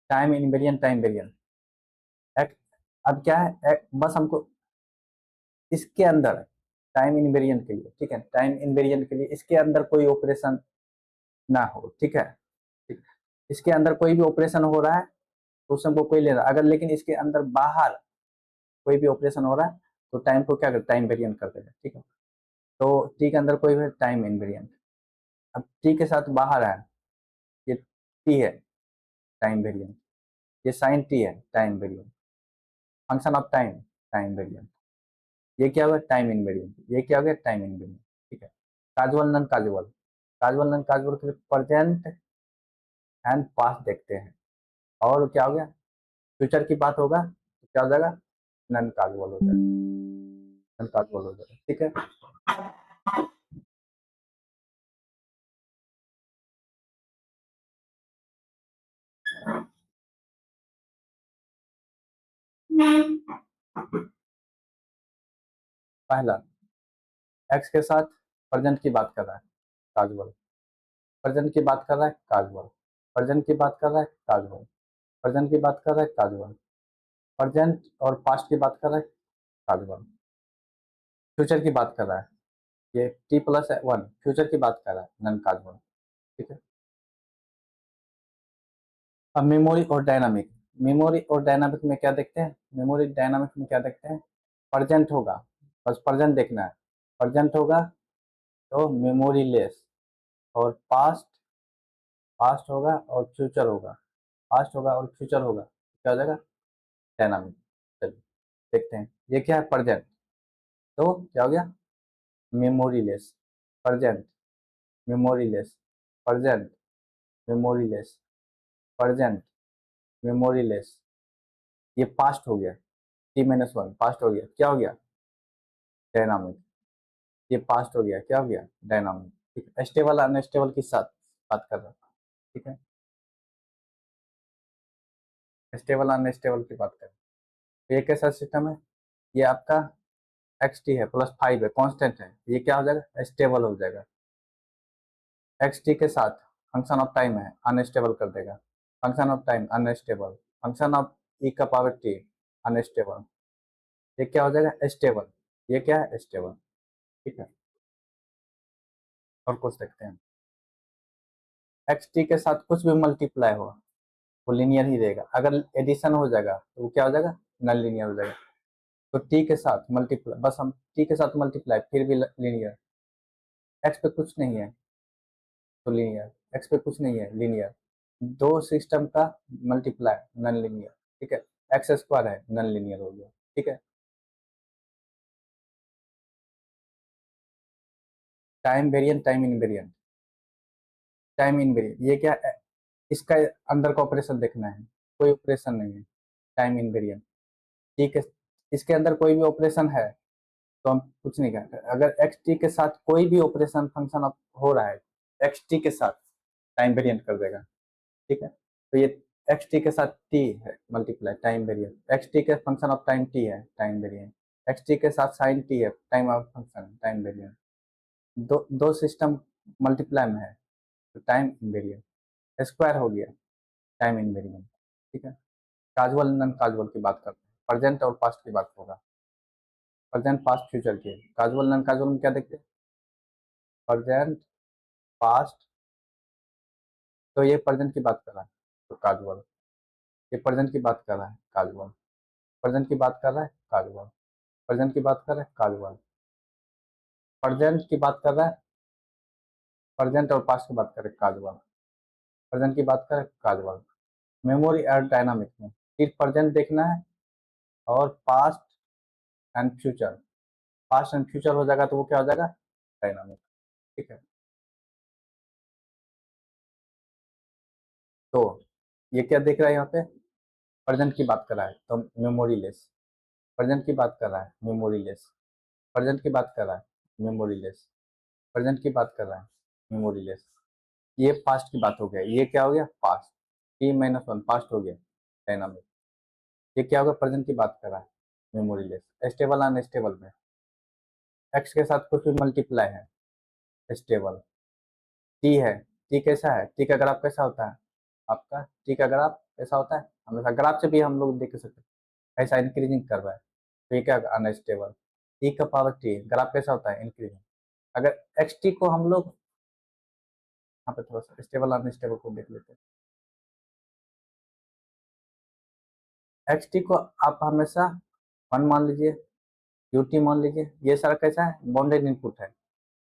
टाइम इनवेरिएंट, टाइम वेरिएंट। अब क्या है, बस हमको इसके अंदर टाइम इनवेरिएंट के लिए, ठीक है, टाइम इनवेरिएंट के लिए इसके अंदर कोई ऑपरेशन ना हो, ठीक है। ठीक। इसके अंदर कोई भी ऑपरेशन हो रहा है तो उससे हमको कोई लेना, अगर लेकिन इसके अंदर बाहर कोई भी ऑपरेशन हो रहा है तो टाइम को क्या कर, टाइम वेरिएंट कर देगा, ठीक है। तो टी के अंदर कोई भी टाइम इनवेरिएंट, अब टी के साथ बाहर है, ये टी है, टाइम वेरिएंट। ये साइन टी है, time variant. Function of time, time variant. ये क्या होगा, टाइम इनवेरिएंट। ये क्या हो गया, टाइम इनवेरिएंट, ठीक है। Casual non casual, casual non casual के लिए प्रेजेंट एंड पास्ट देखते हैं। और क्या हो गया, फ्यूचर की बात होगा तो क्या हो जाएगा, नॉन काजुअल हो जाएगा, नॉन काजुअल हो जाएगा, ठीक है। पहला, एक्स के साथ प्रेजेंट की बात कर रहा है, काजुअल। प्रेजेंट की बात कर रहा है, काजुअल। प्रेजेंट की बात कर रहा है, काजुअल। प्रेजेंट की बात कर रहा है, काजुअल। प्रेजेंट और पास्ट की बात कर रहा है, काजुअल। फ्यूचर की बात कर रहा है, ये t+1 फ्यूचर की बात कर रहा है, नॉन काजुअल, ठीक है। अब मेमोरी और डायनामिक, मेमोरी और डायनामिक में क्या देखते हैं, मेमोरी डायनामिक में क्या देखते हैं, प्रेजेंट होगा, बस प्रेजेंट देखना है। प्रेजेंट होगा तो मेमोरी लेस, और पास्ट, पास्ट होगा और फ्यूचर होगा, पास्ट होगा और फ्यूचर होगा, क्या हो जाएगा, डायनामिक। चलिए देखते हैं, ये क्या है, प्रेजेंट। तो क्या हो गया, memory less, present, memory less, present, memory less, present, memory less. ये पास्ट हो गया, t-1 पास्ट हो गया, क्या हो गया, डायनामिक। ये पास्ट हो गया, क्या हो गया, डायनामिक, ठीक है। स्टेबल अनस्टेबल के साथ बात कर रहा हूँ, ठीक है। स्टेबल अनस्टेबल की बात कर रहा हूँ। ये कैसा सिस्टम है, ये आपका xt है +5 है, कांस्टेंट है, ये क्या हो जाएगा, स्टेबल हो जाएगा। xt के साथ फंक्शन ऑफ टाइम है, अनस्टेबल कर देगा। Function of time unstable, function of e⁻t unstable. ये क्या हो जाएगा, स्टेबल। ये क्या है, स्टेबल, ठीक है। और कुछ देखते हैं, xt के साथ कुछ भी मल्टीप्लाई हो वो लीनियर ही रहेगा, अगर एडिशन हो जाएगा तो वो क्या हो जाएगा, नॉन लीनियर हो जाएगा। तो टी के साथ मल्टीप्लाई, बस हम टी के साथ मल्टीप्लाई फिर भी लीनियर। एक्स पे कुछ नहीं है तो लीनियर, एक्स पे कुछ नहीं है, लीनियर। दो सिस्टम का मल्टीप्लाई नॉन लीनियर, ठीक है। एक्स स्क्वायर है, नॉन लीनियर हो गया, ठीक है। Time variant, time invariant, time invariant, ये क्या है, इसका अंदर का ऑपरेशन देखना है, कोई ऑपरेशन नहीं है, टाइम इनवेरिएंट, ठीक है। इसके अंदर कोई भी ऑपरेशन है तो हम कुछ नहीं करते, अगर एक्स टी के साथ कोई भी ऑपरेशन फंक्शन हो रहा है, एक्स टी के साथ टाइम वेरिएंट कर देगा, ठीक है। तो ये एक्स टी के साथ टी है multiply, time variant. X T के फंक्शन ऑफ टाइम टी है, टाइम वेरिएंट। एक्स टी के साथ साइन टी है, time of function, time variant. दो दो सिस्टम मल्टीप्लाई में है तो टाइम इनवेरिएंट। स्क्वायर हो गया, टाइम इनवेरिएंट, ठीक है। काजुअल नॉन काजुअल की बात करते हैं, प्रेजेंट और पास्ट की बात होगा, प्रेजेंट पास्ट फ्यूचर की। काजुअल नॉन काजुअल में क्या देखते हैं, प्रेजेंट, पास्ट। तो ये प्रेजेंट की बात कर रहा है तो काजुअल, ये प्रेजेंट की बात कर रहा है, काजुअल। प्रेजेंट की बात कर रहा है, काजुअल। प्रेजेंट की बात कर रहा है, काजुअल। प्रेजेंट की बात कर रहा है, प्रेजेंट और पास्ट की बात करें काजवाल, प्रेजेंट की बात करें काजवाल। मेमोरी एंड डायनामिक में सिर्फ प्रेजेंट देखना है और past and future, past and future हो जाएगा तो वो क्या हो जाएगा, डायनामिक। ठीक है, तो ये क्या देख रहा है यहाँ पे, प्रेजेंट की बात कर रहा है तो मेमोरी लेस, प्रेजेंट की बात कर रहा है मेमोरी लेस, प्रेजेंट की बात कर रहा है मेमोरी लेस, प्रेजेंट की बात कर रहा है मेमोरी लेस। ये पास्ट की बात हो गया, ये क्या हो गया पास्ट, T-1 पास्ट हो गया डायनामिक। ये क्या होगा, प्रेजेंट की बात कर रहा है मेमोरी लेस। स्टेबल अनस्टेबल में एक्स के साथ कुछ भी मल्टीप्लाई है, स्टेबल। टी है, टी कैसा है, टी का ग्राफ कैसा होता है आपका, टी का ग्राफ कैसा होता है, हमेशा ग्राफ से भी हम लोग देख सकते हैं ऐसा इंक्रीजिंग कर रहा है, तो ये क्या अनस्टेबल। टी का पावर टी ग्राफ कैसा होता है इंक्रीजिंग। अगर एक्स टी को हम लोग यहाँ पे थोड़ा सा स्टेबल अनस्टेबल को देख लेते हैं। एक्स टी को आप हमेशा वन मान लीजिए, यूटी मान लीजिए, ये सारा कैसा है बाउंडेड इनपुट है।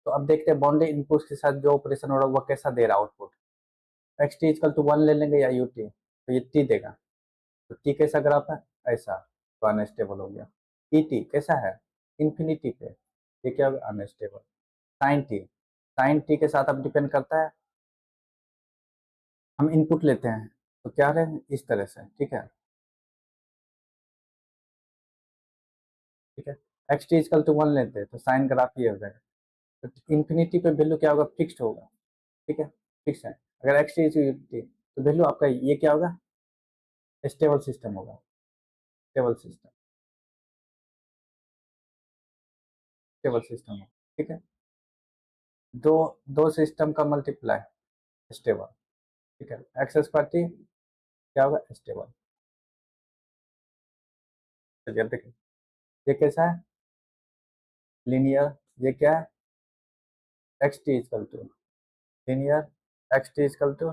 तो अब देखते हैं बाउंडेड इनपुट के साथ जो ऑपरेशन हो रहा है वो कैसा दे रहा है output. X t equal to one ले लेंगे या यूटी, तो ये टी देगा। तो टी कैसा ग्राफ है, ऐसा, तो अनस्टेबल हो गया। ई टी कैसा है, इन्फिनिटी पे, ये क्या होगा unstable. Sine t, sine t के साथ अब डिपेंड करता है, हम इनपुट लेते हैं तो क्या है इस तरह से, ठीक है, ठीक है। X t equal to one लेते हैं तो साइन ग्राफ ये हो जाएगा, तो इन्फिनिटी पे वैल्यू क्या होगा फिक्स्ड होगा, ठीक है, फिक्स है। अगर एक्स टी इज तो वैल्यू आपका ये क्या होगा, स्टेबल सिस्टम होगा, स्टेबल सिस्टम, स्टेबल सिस्टम होगा, ठीक है। दो दो सिस्टम का मल्टीप्लाई स्टेबल, ठीक है। एक्स स्क्वायर टी क्या होगा स्टेबल। चलिए अब देखिए, ये कैसा है लीनियर, ये क्या है x t equal to linear, x t equal to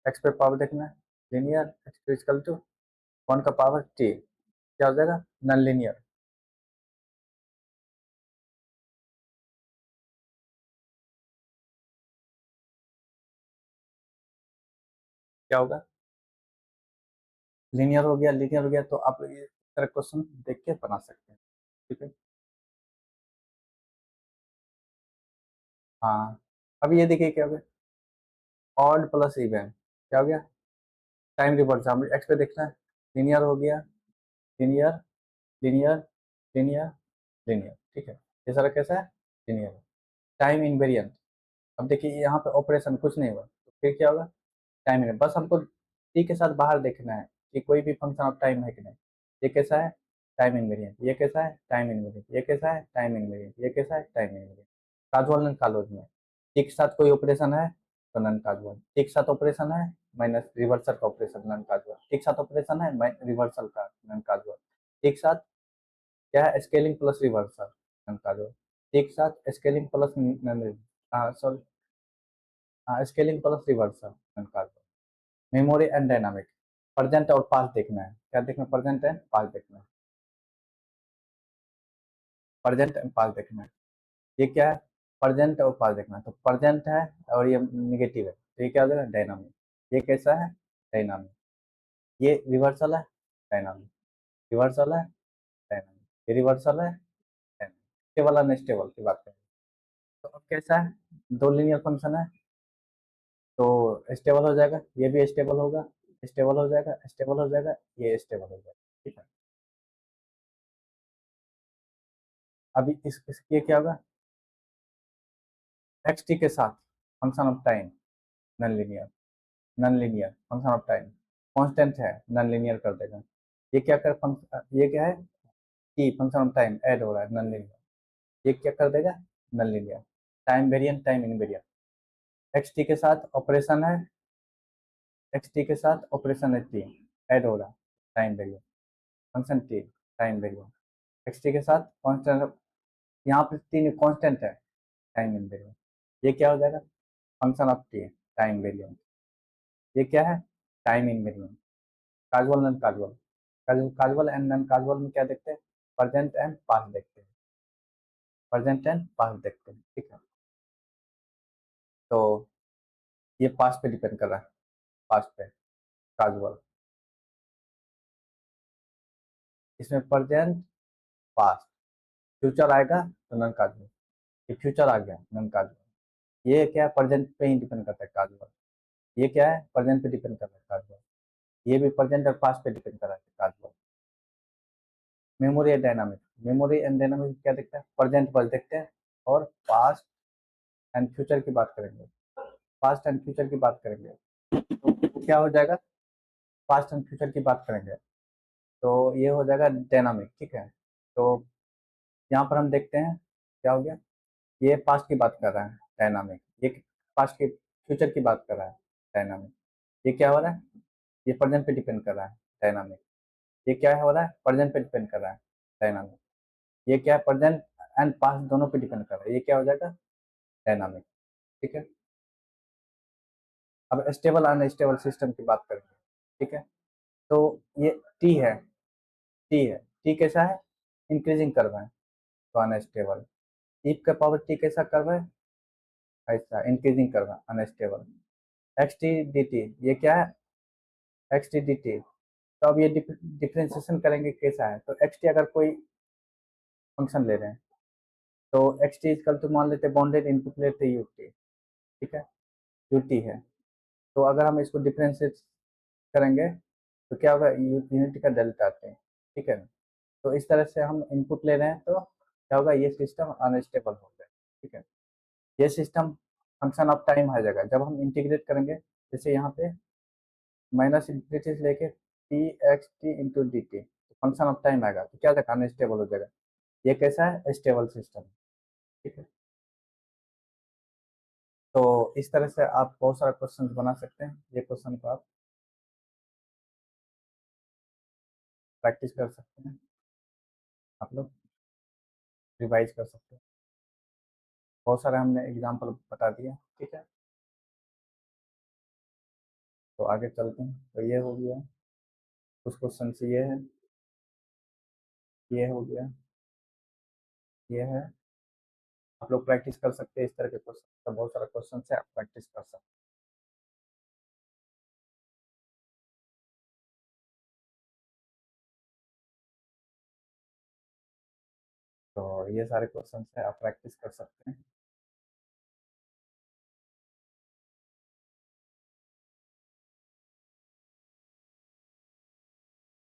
x पे पावर देखना है linear, x t equal to one का पावर टी, क्या हो जाएगा नॉन लीनियर। क्या होगा, लीनियर हो गया, लीनियर हो गया, तो आप ये तरह क्वेश्चन देख के बना सकते हैं, ठीक है। हाँ, अब ये देखिए क्या हो गया, ऑड प्लस इवन क्या हो गया, टाइम रिवर्स, हम एक्स पे देखना है, लीनियर हो गया, लीनियर, लीनियर, लीनियर, लीनियर, ठीक है। ये सारा कैसा है लीनियर। टाइम इनवेरिएंट, अब देखिए यहाँ पे ऑपरेशन कुछ नहीं हुआ तो फिर क्या होगा टाइम इनवेरिएंट, बस हमको टी के साथ बाहर देखना है कि कोई भी फंक्शन ऑफ टाइम है कि नहीं। ये कैसा है टाइम इनवेरिएंट, ये कैसा है टाइम इनवेरिएंट, ये कैसा है टाइम इनवेरिएंट, ये कैसा है time invariant. Casual non casual में टी के साथ कोई ऑपरेशन है तो नॉन काजुअल, टी के साथ ऑपरेशन है माइनस रिवर्सल का ऑपरेशन नॉन काजुअल, टी के साथ ऑपरेशन है रिवर्सल का नॉन काजुअल, टी के साथ क्या है scaling plus reversal non casual, t के साथ स्केलिंग प्लस सॉरी, हाँ scaling plus reversal non casual. Memory and dynamic, present और पास्ट देखना है, क्या देखना है प्रेजेंट एंड पास्ट देखना है, प्रेजेंट एंड पास्ट देखना है। ये क्या है प्रेजेंट और पास्ट देखना है, तो प्रेजेंट है और ये निगेटिव है तो ये क्या हो जाएगा डायनामिक। ये कैसा है डायनामिक, ये रिवर्सल है डायनामिक, रिवर्सल है डायनामिक, ये रिवर्सल है डायनामिक। स्टेबल अनस्टेबल की बात करें तो अब कैसा है, दो लीनियर फंक्शन है तो स्टेबल हो जाएगा, ये भी स्टेबल होगा, स्टेबल हो जाएगा, स्टेबल हो जाएगा, ये स्टेबल हो जाएगा, ठीक है। अभी ये क्या होगा एक्स टी के साथ function of time non linear, non linear function of time constant है नॉन लीनियर कर देगा। ये क्या कर ये क्या है T function of time add हो रहा है नॉन लीनियर, ये क्या कर देगा non linear. Time variant time invariant, x T के साथ ऑपरेशन है, एक्स टी के साथ ऑपरेशन है टी ऐड हो रहा है time variant, function T time variant, x T के साथ कांस्टेंट, यहाँ पे तीन कांस्टेंट है टाइम इनवेरिएंट, ये क्या हो जाएगा function of T time variant, ये क्या है time invariant. Casual non casual, casual and non casual में क्या देखते हैं प्रेजेंट एंड पास्ट देखते हैं। प्रेजेंट एंड पास्ट देखते हैं, ठीक है। तो ये पास्ट पे डिपेंड कर रहा है, पास्ट पे काजुअल, इसमें प्रेजेंट पास्ट, फ्यूचर आएगा तो नॉन काजुअल, ये फ्यूचर आ गया नॉन काजुअल। ये क्या है, प्रेजेंट पे ही डिपेंड करता है काजुअल। ये क्या है, प्रेजेंट पे डिपेंड कर रहा है काजुअल। ये भी प्रेजेंट और पास्ट पे डिपेंड कर रहा है casual. Memory and dynamic, memory and dynamic क्या देखते हैं, प्रेजेंट पल देखते हैं और पास्ट एंड फ्यूचर की बात करेंगे। पास्ट एंड फ्यूचर की बात करेंगे तो क्या हो जाएगा, पास्ट एंड फ्यूचर की बात करेंगे तो ये हो जाएगा डायनामिक, ठीक है। तो यहाँ पर हम देखते हैं क्या हो गया, ये पास्ट की बात कर रहा है डायनामिक, ये पास्ट की फ्यूचर की बात कर रहा है डायनामिक। ये क्या हो रहा है, ये प्रेजेंट पे डिपेंड कर रहा है डायनामिक। ये क्या हो रहा है, प्रेजेंट पे डिपेंड कर रहा है डायनामिक। ये क्या है, प्रेजेंट एंड पास्ट दोनों पे डिपेंड कर रहा है, ये क्या हो जाएगा डायनामिक, ठीक है। अब स्टेबल अनस्टेबल सिस्टम की बात करेंगे, ठीक है। तो ये टी है, टी है, टी कैसा है, इंक्रीजिंग कर्व है तो अनस्टेबल। इफ का पावर टी कैसा कर्व है, ऐसा इंक्रीजिंग कर्व है unstable. X T D T, ये क्या है, एक्स टी डी टी। तो अब ये डिफ्रेंसिएशन करेंगे कैसा है, तो एक्स टी अगर कोई फंक्शन ले रहे हैं तो एक्स टी इजकल टू मान लेते बाउंडेड इनपुट लेते यू टी, ठीक है, यू टी है। तो अगर हम इसको डिफ्रेंशिएट करेंगे तो क्या होगा, यूनिटी का डेल्टा आते हैं, ठीक है। तो इस तरह से हम इनपुट ले रहे हैं तो क्या होगा, ये सिस्टम अनस्टेबल हो गया, ठीक है। ये सिस्टम फंक्शन ऑफ टाइम आ जाएगा जब हम इंटीग्रेट करेंगे, जैसे यहाँ पे माइनस इंफिनिटी से लेके T x T into d T, function of time आएगा तो क्या होगा, अनस्टेबल हो जाएगा। ये कैसा है, स्टेबल सिस्टम, ठीक है। तो इस तरह से आप बहुत सारा क्वेश्चन बना सकते हैं, ये क्वेश्चन को आप प्रैक्टिस कर सकते हैं, आप लोग रिवाइज कर सकते हैं। बहुत सारे हमने एग्जाम्पल बता दिए, ठीक है। तो आगे चलते हैं, तो ये हो गया, कुछ क्वेश्चन से ये हो गया, ये है। आप लोग प्रैक्टिस कर सकते हैं इस तरह के क्वेश्चन का, बहुत सारा क्वेश्चन से आप प्रैक्टिस कर सकते हैं। तो ये सारे क्वेश्चन से आप प्रैक्टिस कर सकते हैं।